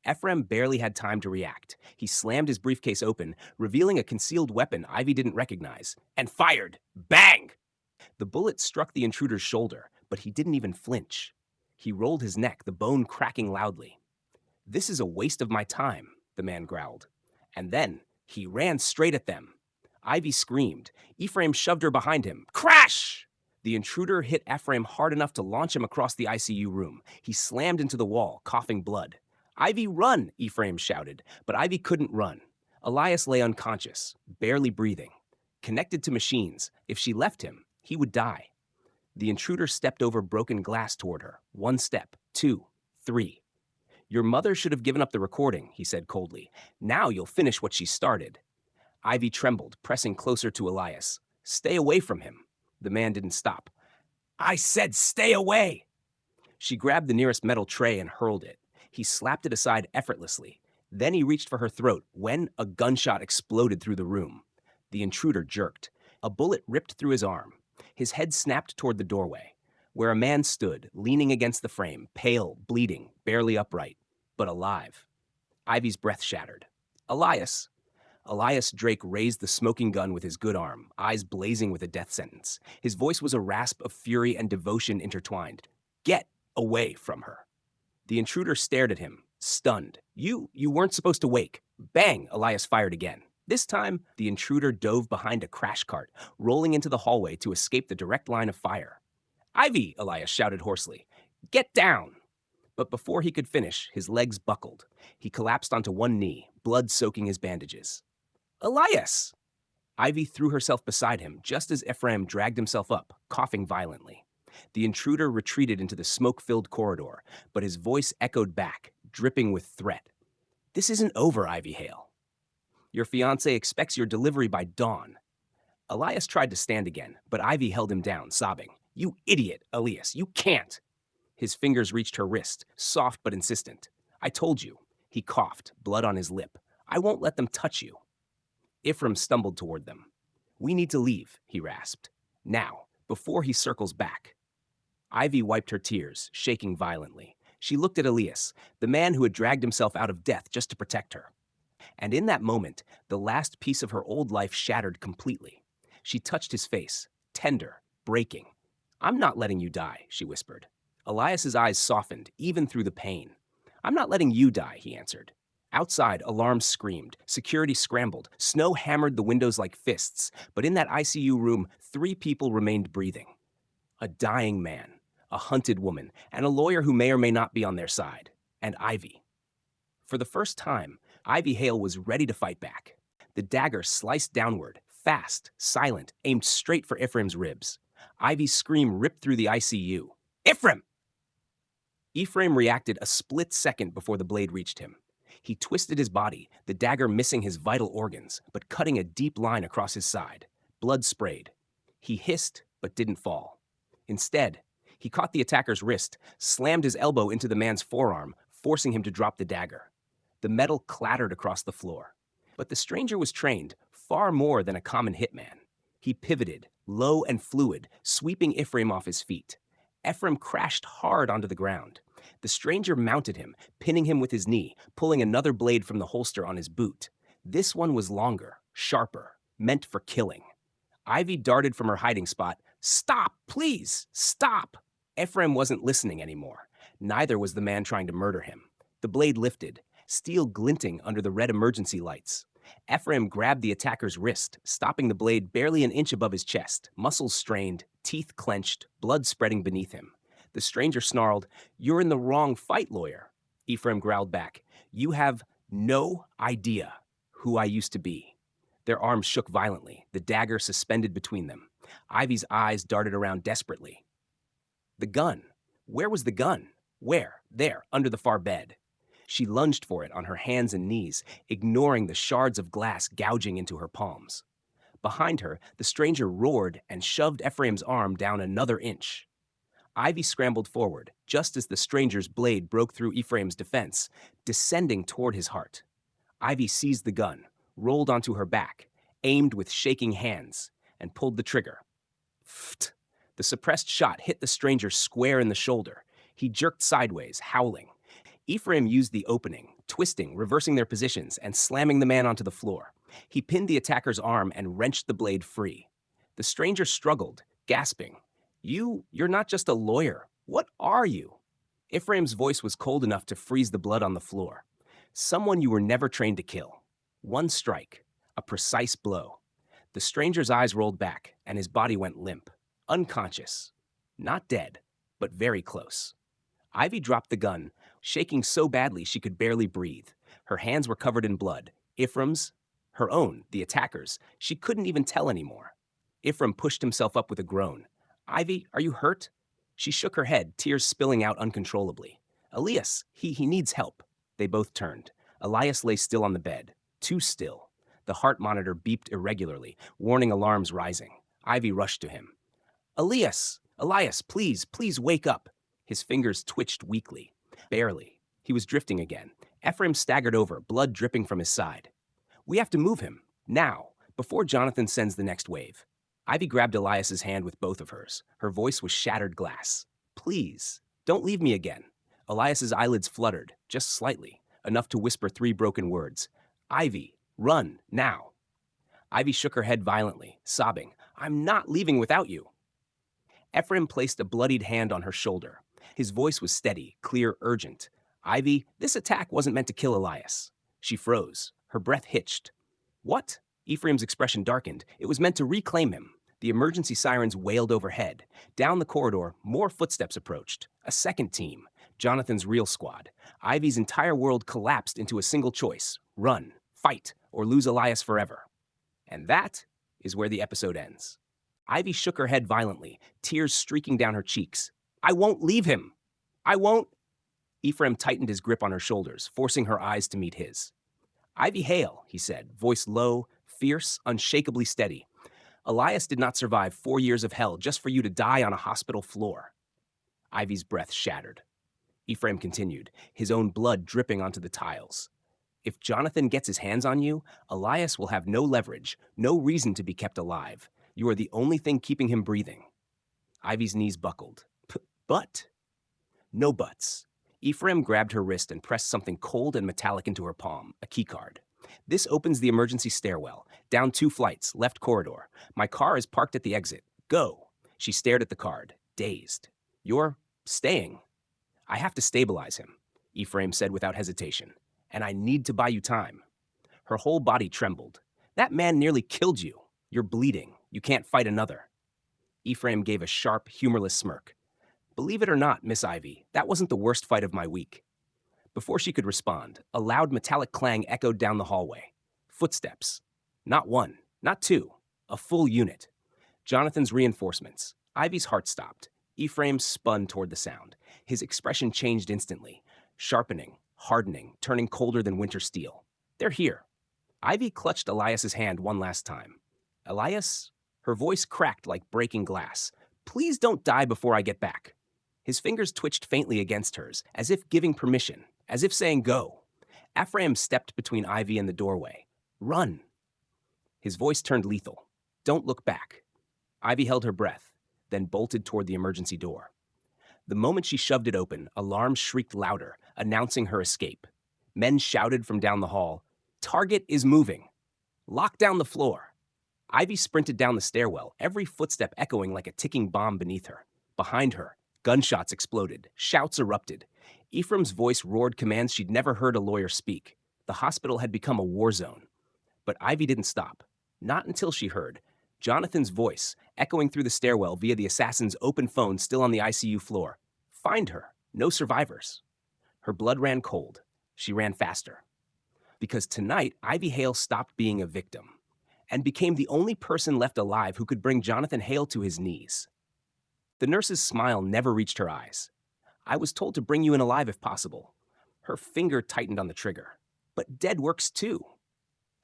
Speaker 1: Ephraim barely had time to react. He slammed his briefcase open, revealing a concealed weapon Ivy didn't recognize, and fired. Bang! The bullet struck the intruder's shoulder, but he didn't even flinch. He rolled his neck, the bone cracking loudly. This is a waste of my time, the man growled. And then he ran straight at them. Ivy screamed. Ephraim shoved her behind him. Crash! The intruder hit Ephraim hard enough to launch him across the ICU room. He slammed into the wall, coughing blood. Ivy, run! Ephraim shouted, but Ivy couldn't run. Elias lay unconscious, barely breathing. Connected to machines, if she left him, he would die. The intruder stepped over broken glass toward her. 1 step, 2, 3. Your mother should have given up the recording, he said coldly. Now you'll finish what she started. Ivy trembled, pressing closer to Elias. Stay away from him. The man didn't stop. I said stay away! She grabbed the nearest metal tray and hurled it. He slapped it aside effortlessly. Then he reached for her throat when a gunshot exploded through the room. The intruder jerked. A bullet ripped through his arm. His head snapped toward the doorway, where a man stood, leaning against the frame, pale, bleeding, barely upright, but alive. Ivy's breath shattered. Elias. Elias Drake raised the smoking gun with his good arm, eyes blazing with a death sentence. His voice was a rasp of fury and devotion intertwined. Get away from her. The intruder stared at him, stunned. You weren't supposed to wake. Bang, Elias fired again. This time, the intruder dove behind a crash cart, rolling into the hallway to escape the direct line of fire. Ivy, Elias shouted hoarsely. Get down! But before he could finish, his legs buckled. He collapsed onto one knee, blood soaking his bandages. Elias! Ivy threw herself beside him just as Ephraim dragged himself up, coughing violently. The intruder retreated into the smoke-filled corridor, but his voice echoed back, dripping with threat. This isn't over, Ivy Hale. Your fiancé expects your delivery by dawn. Elias tried to stand again, but Ivy held him down, sobbing. You idiot, Elias, you can't. His fingers reached her wrist, soft but insistent. I told you, He coughed, blood on his lip. I won't let them touch you. Ephraim stumbled toward them. We need to leave, he rasped. Now, before he circles back. Ivy wiped her tears, shaking violently. She looked at Elias, the man who had dragged himself out of death just to protect her. And in that moment, the last piece of her old life shattered completely. She touched his face, tender, breaking. I'm not letting you die, she whispered. Elias's eyes softened, even through the pain. I'm not letting you die, he answered. Outside, alarms screamed, security scrambled, snow hammered the windows like fists, but in that ICU room, 3 people remained breathing. A dying man, a hunted woman, and a lawyer who may or may not be on their side, and Ivy. For the first time, Ivy Hale was ready to fight back. The dagger sliced downward, fast, silent, aimed straight for Ephraim's ribs. Ivy's scream ripped through the ICU. Ephraim! Ephraim reacted a split second before the blade reached him. He twisted his body, the dagger missing his vital organs, but cutting a deep line across his side. Blood sprayed. He hissed, but didn't fall. Instead, he caught the attacker's wrist, slammed his elbow into the man's forearm, forcing him to drop the dagger. The metal clattered across the floor. But the stranger was trained far more than a common hitman. He pivoted, low and fluid, sweeping Ephraim off his feet. Ephraim crashed hard onto the ground. The stranger mounted him, pinning him with his knee, pulling another blade from the holster on his boot. This one was longer, sharper, meant for killing. Ivy darted from her hiding spot. Stop, please, stop! Ephraim wasn't listening anymore. Neither was the man trying to murder him. The blade lifted, steel glinting under the red emergency lights. Ephraim grabbed the attacker's wrist, stopping the blade barely an inch above his chest, muscles strained, teeth clenched, blood spreading beneath him. The stranger snarled, You're in the wrong fight, lawyer. Ephraim growled back, You have no idea who I used to be. Their arms shook violently, the dagger suspended between them. Ivy's eyes darted around desperately. The gun. Where was the gun? Where? There, under the far bed. She lunged for it on her hands and knees, ignoring the shards of glass gouging into her palms. Behind her, the stranger roared and shoved Ephraim's arm down another inch. Ivy scrambled forward, just as the stranger's blade broke through Ephraim's defense, descending toward his heart. Ivy seized the gun, rolled onto her back, aimed with shaking hands, and pulled the trigger. Pfft! The suppressed shot hit the stranger square in the shoulder. He jerked sideways, howling. Ephraim used the opening, twisting, reversing their positions, and slamming the man onto the floor. He pinned the attacker's arm and wrenched the blade free. The stranger struggled, gasping. You're not just a lawyer. What are you? Ephraim's voice was cold enough to freeze the blood on the floor. Someone you were never trained to kill. One strike, a precise blow. The stranger's eyes rolled back, and his body went limp, unconscious. Not dead, but very close. Ivy dropped the gun, shaking so badly she could barely breathe. Her hands were covered in blood. Ephraim's, her own, the attacker's. She couldn't even tell anymore. Ephraim pushed himself up with a groan. Ivy, are you hurt? She shook her head, tears spilling out uncontrollably. Elias, he needs help. They both turned. Elias lay still on the bed, too still. The heart monitor beeped irregularly, warning alarms rising. Ivy rushed to him. Elias, please wake up. His fingers twitched weakly. Barely. He was drifting again. Ephraim staggered over, blood dripping from his side. We have to move him, now, before Jonathan sends the next wave. Ivy grabbed Elias's hand with both of hers. Her voice was shattered glass. Please, don't leave me again. Elias's eyelids fluttered, just slightly, enough to whisper 3 broken words. Ivy, run, now. Ivy shook her head violently, sobbing. I'm not leaving without you. Ephraim placed a bloodied hand on her shoulder. His voice was steady, clear, urgent. Ivy, this attack wasn't meant to kill Elias. She froze. Her breath hitched. What? Ephraim's expression darkened. It was meant to reclaim him. The emergency sirens wailed overhead. Down the corridor, more footsteps approached. A second team. Jonathan's real squad. Ivy's entire world collapsed into a single choice. Run, fight, or lose Elias forever. And that is where the episode ends. Ivy shook her head violently, tears streaking down her cheeks. I won't leave him. I won't. Ephraim tightened his grip on her shoulders, forcing her eyes to meet his. Ivy Hale, he said, voice low, fierce, unshakably steady. Elias did not survive 4 years of hell just for you to die on a hospital floor. Ivy's breath shattered. Ephraim continued, his own blood dripping onto the tiles. If Jonathan gets his hands on you, Elias will have no leverage, no reason to be kept alive. You are the only thing keeping him breathing. Ivy's knees buckled. But no buts. Ephraim grabbed her wrist and pressed something cold and metallic into her palm, a keycard. This opens the emergency stairwell. Down 2 flights, left corridor. My car is parked at the exit. Go. She stared at the card, dazed. You're staying. I have to stabilize him, Ephraim said without hesitation. And I need to buy you time. Her whole body trembled. That man nearly killed you. You're bleeding. You can't fight another. Ephraim gave a sharp, humorless smirk. Believe it or not, Miss Ivy, that wasn't the worst fight of my week. Before she could respond, a loud metallic clang echoed down the hallway. Footsteps. Not one, not two, a full unit. Jonathan's reinforcements. Ivy's heart stopped. Ephraim spun toward the sound. His expression changed instantly, sharpening, hardening, turning colder than winter steel. They're here. Ivy clutched Elias's hand one last time. Elias? Her voice cracked like breaking glass. Please don't die before I get back. His fingers twitched faintly against hers, as if giving permission, as if saying go. Ephraim stepped between Ivy and the doorway. Run. His voice turned lethal. Don't look back. Ivy held her breath, then bolted toward the emergency door. The moment she shoved it open, alarms shrieked louder, announcing her escape. Men shouted from down the hall, Target is moving. Lock down the floor. Ivy sprinted down the stairwell, every footstep echoing like a ticking bomb beneath her. Behind her, gunshots exploded, shouts erupted. Ephraim's voice roared commands she'd never heard a lawyer speak. The hospital had become a war zone. But Ivy didn't stop. Not until she heard Jonathan's voice, echoing through the stairwell via the assassin's open phone still on the ICU floor. Find her. No survivors. Her blood ran cold. She ran faster. Because tonight, Ivy Hale stopped being a victim and became the only person left alive who could bring Jonathan Hale to his knees. The nurse's smile never reached her eyes. I was told to bring you in alive if possible. Her finger tightened on the trigger. But dead works too.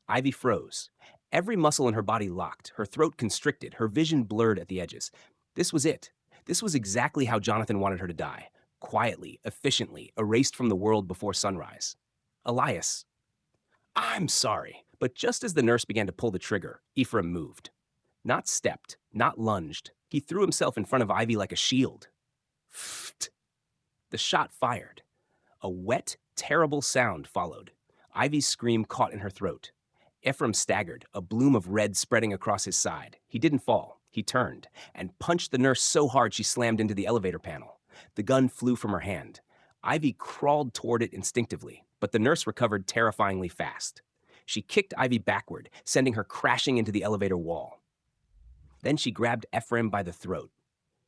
Speaker 1: Ivy froze. Every muscle in her body locked, her throat constricted, her vision blurred at the edges. This was it. This was exactly how Jonathan wanted her to die. Quietly, efficiently, erased from the world before sunrise. Elias. I'm sorry. But just as the nurse began to pull the trigger, Ephraim moved. Not stepped, not lunged. He threw himself in front of Ivy like a shield. Pfft. The shot fired. A wet, terrible sound followed. Ivy's scream caught in her throat. Ephraim staggered, a bloom of red spreading across his side. He didn't fall. He turned and punched the nurse so hard she slammed into the elevator panel. The gun flew from her hand. Ivy crawled toward it instinctively, but the nurse recovered terrifyingly fast. She kicked Ivy backward, sending her crashing into the elevator wall. Then she grabbed Ephraim by the throat.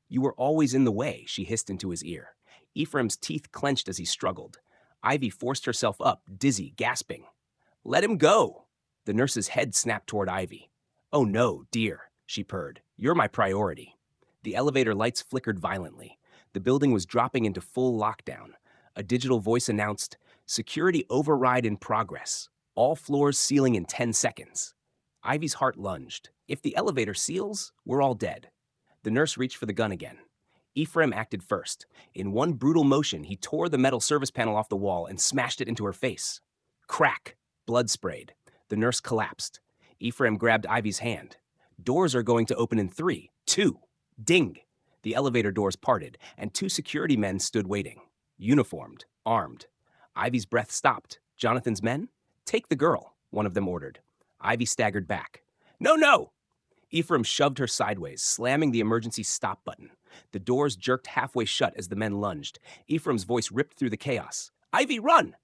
Speaker 1: You were always in the way, she hissed into his ear. Ephraim's teeth clenched as he struggled. Ivy forced herself up, dizzy, gasping. Let him go! The nurse's head snapped toward Ivy. Oh no, dear, she purred. You're my priority. The elevator lights flickered violently. The building was dropping into full lockdown. A digital voice announced, Security override in progress. All floors sealing in 10 seconds. Ivy's heart lunged. If the elevator seals, we're all dead. The nurse reached for the gun again. Ephraim acted first. In one brutal motion, he tore the metal service panel off the wall and smashed it into her face. Crack! Blood sprayed. The nurse collapsed. Ephraim grabbed Ivy's hand. Doors are going to open in 3, 2. Ding! The elevator doors parted, and 2 security men stood waiting. Uniformed, armed. Ivy's breath stopped. Jonathan's men? Take the girl, one of them ordered. Ivy staggered back. No, no! Ephraim shoved her sideways, slamming the emergency stop button. The doors jerked halfway shut as the men lunged. Ephraim's voice ripped through the chaos. Ivy, run!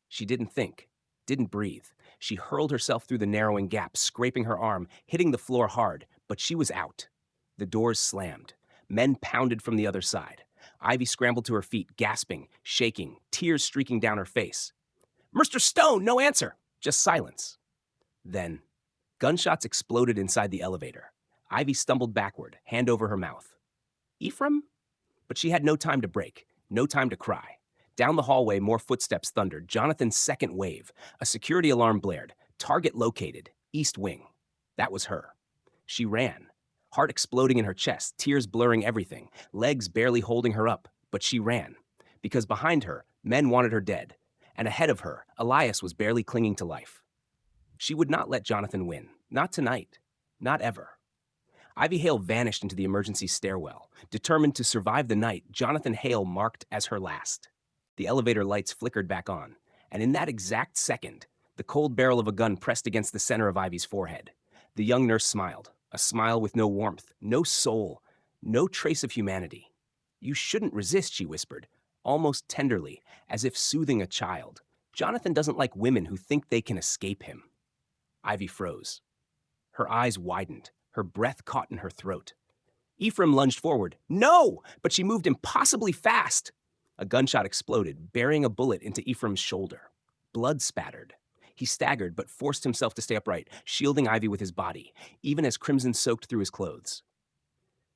Speaker 1: She didn't think, didn't breathe. She hurled herself through the narrowing gap, scraping her arm, hitting the floor hard, but she was out. The doors slammed. Men pounded from the other side. Ivy scrambled to her feet, gasping, shaking, tears streaking down her face. Mr. Stone, no answer! Just silence. Then, gunshots exploded inside the elevator. Ivy stumbled backward, hand over her mouth. Ephraim? But she had no time to break, no time to cry. Down the hallway, more footsteps thundered. Jonathan's second wave. A security alarm blared. Target located. East wing. That was her. She ran. Heart exploding in her chest, tears blurring everything, legs barely holding her up. But she ran. because behind her, men wanted her dead, and ahead of her, Elias was barely clinging to life. She would not let Jonathan win. Not tonight. Not ever. Ivy Hale vanished into the emergency stairwell. Determined to survive the night, Jonathan Hale marked as her last. The elevator lights flickered back on, and in that exact second, the cold barrel of a gun pressed against the center of Ivy's forehead. The young nurse smiled, a smile with no warmth, no soul, no trace of humanity. "You shouldn't resist," she whispered, almost tenderly, as if soothing a child. "Jonathan doesn't like women who think they can escape him." Ivy froze. Her eyes widened, her breath caught in her throat. Ephraim lunged forward. "No!" But she moved impossibly fast. A gunshot exploded, burying a bullet into Ephraim's shoulder. Blood spattered. He staggered, but forced himself to stay upright, shielding Ivy with his body, even as crimson soaked through his clothes.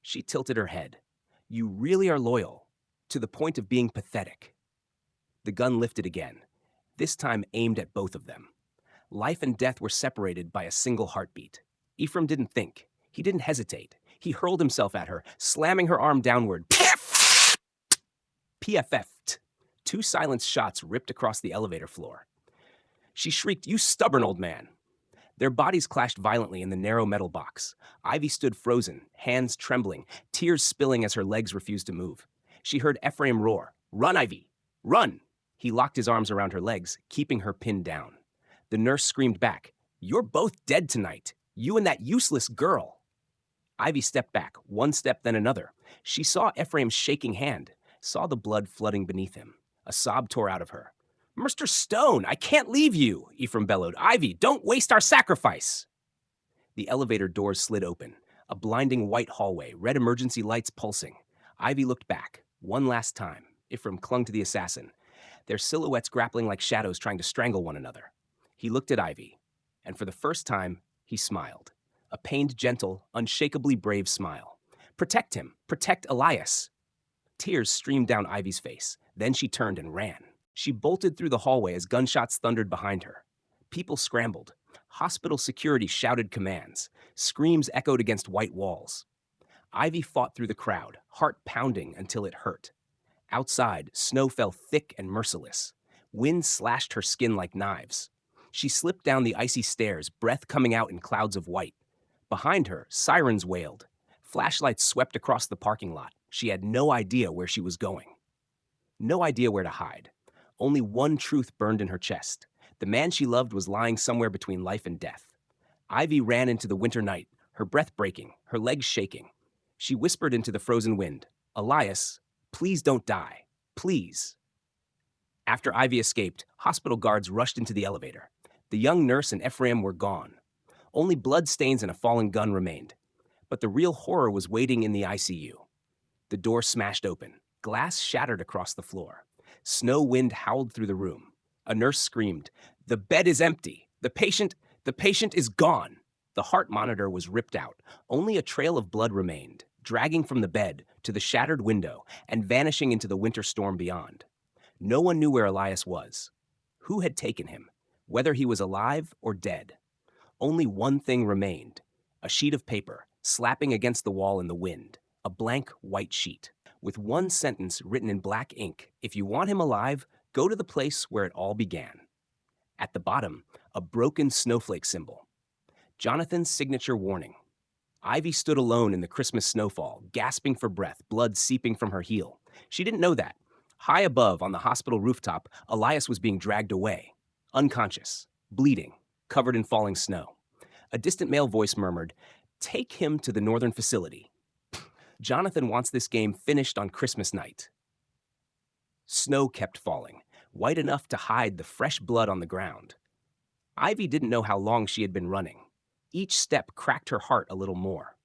Speaker 1: She tilted her head. "You really are loyal, to the point of being pathetic." The gun lifted again, this time aimed at both of them. Life and death were separated by a single heartbeat. Ephraim didn't think. He didn't hesitate. He hurled himself at her, slamming her arm downward. PFF'd. Two silenced shots ripped across the elevator floor. She shrieked, "You stubborn old man!" Their bodies clashed violently in the narrow metal box. Ivy stood frozen, hands trembling, tears spilling as her legs refused to move. She heard Ephraim roar, "Run, Ivy! Run!" He locked his arms around her legs, keeping her pinned down. The nurse screamed back, "You're both dead tonight. You and that useless girl." Ivy stepped back, one step then another. She saw Ephraim's shaking hand, saw the blood flooding beneath him. A sob tore out of her. "Mr. Stone, I can't leave you," Ephraim bellowed. "Ivy, don't waste our sacrifice." The elevator doors slid open. A blinding white hallway, red emergency lights pulsing. Ivy looked back, one last time. Ephraim clung to the assassin, their silhouettes grappling like shadows trying to strangle one another. He looked at Ivy, and for the first time, he smiled. A pained, gentle, unshakably brave smile. "Protect him. Protect Elias." Tears streamed down Ivy's face. Then she turned and ran. She bolted through the hallway as gunshots thundered behind her. People scrambled. Hospital security shouted commands. Screams echoed against white walls. Ivy fought through the crowd, heart pounding until it hurt. Outside, snow fell thick and merciless. Wind slashed her skin like knives. She slipped down the icy stairs, breath coming out in clouds of white. Behind her, sirens wailed. Flashlights swept across the parking lot. She had no idea where she was going. No idea where to hide. Only one truth burned in her chest. The man she loved was lying somewhere between life and death. Ivy ran into the winter night, her breath breaking, her legs shaking. She whispered into the frozen wind, "Elias, please don't die. Please." After Ivy escaped, hospital guards rushed into the elevator. The young nurse and Ephraim were gone. Only blood stains and a fallen gun remained. But the real horror was waiting in the ICU. The door smashed open. Glass shattered across the floor. Snow wind howled through the room. A nurse screamed, "The bed is empty. The patient is gone." The heart monitor was ripped out. Only a trail of blood remained, dragging from the bed to the shattered window and vanishing into the winter storm beyond. No one knew where Elias was, who had taken him, whether he was alive or dead. Only one thing remained, a sheet of paper slapping against the wall in the wind, a blank white sheet, with one sentence written in black ink, "If you want him alive, go to the place where it all began." At the bottom, a broken snowflake symbol. Jonathan's signature warning. Ivy stood alone in the Christmas snowfall, gasping for breath, blood seeping from her heel. She didn't know that. High above, on the hospital rooftop, Elias was being dragged away, unconscious, bleeding, covered in falling snow. A distant male voice murmured, "Take him to the northern facility. Jonathan wants this game finished on Christmas night." Snow kept falling, white enough to hide the fresh blood on the ground. Ivy didn't know how long she had been running. Each step cracked her heart a little more.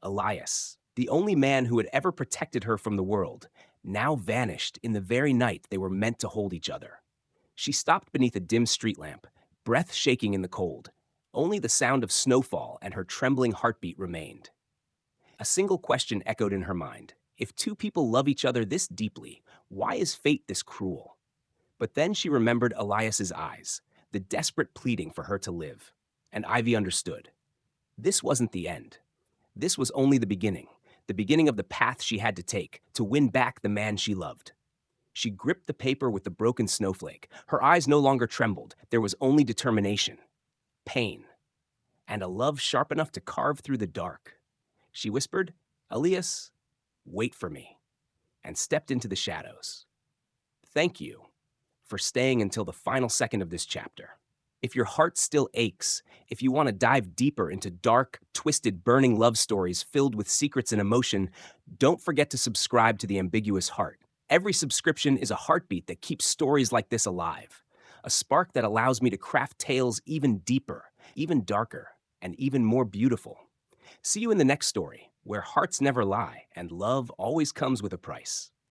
Speaker 1: Elias, the only man who had ever protected her from the world, now vanished in the very night they were meant to hold each other. She stopped beneath a dim street lamp, breath shaking in the cold. Only the sound of snowfall and her trembling heartbeat remained. A single question echoed in her mind. If two people love each other this deeply, why is fate this cruel? But then she remembered Elias's eyes, the desperate pleading for her to live. And Ivy understood. This wasn't the end. This was only the beginning of the path she had to take to win back the man she loved. She gripped the paper with the broken snowflake. Her eyes no longer trembled. There was only determination, pain, and a love sharp enough to carve through the dark. She whispered, "Elias, wait for me," and stepped into the shadows. Thank you for staying until the final second of this chapter. If your heart still aches, if you want to dive deeper into dark, twisted, burning love stories filled with secrets and emotion, don't forget to subscribe to The Ambiguous Heart. Every subscription is a heartbeat that keeps stories like this alive, a spark that allows me to craft tales even deeper, even darker, and even more beautiful. See you in the next story, where hearts never lie and love always comes with a price.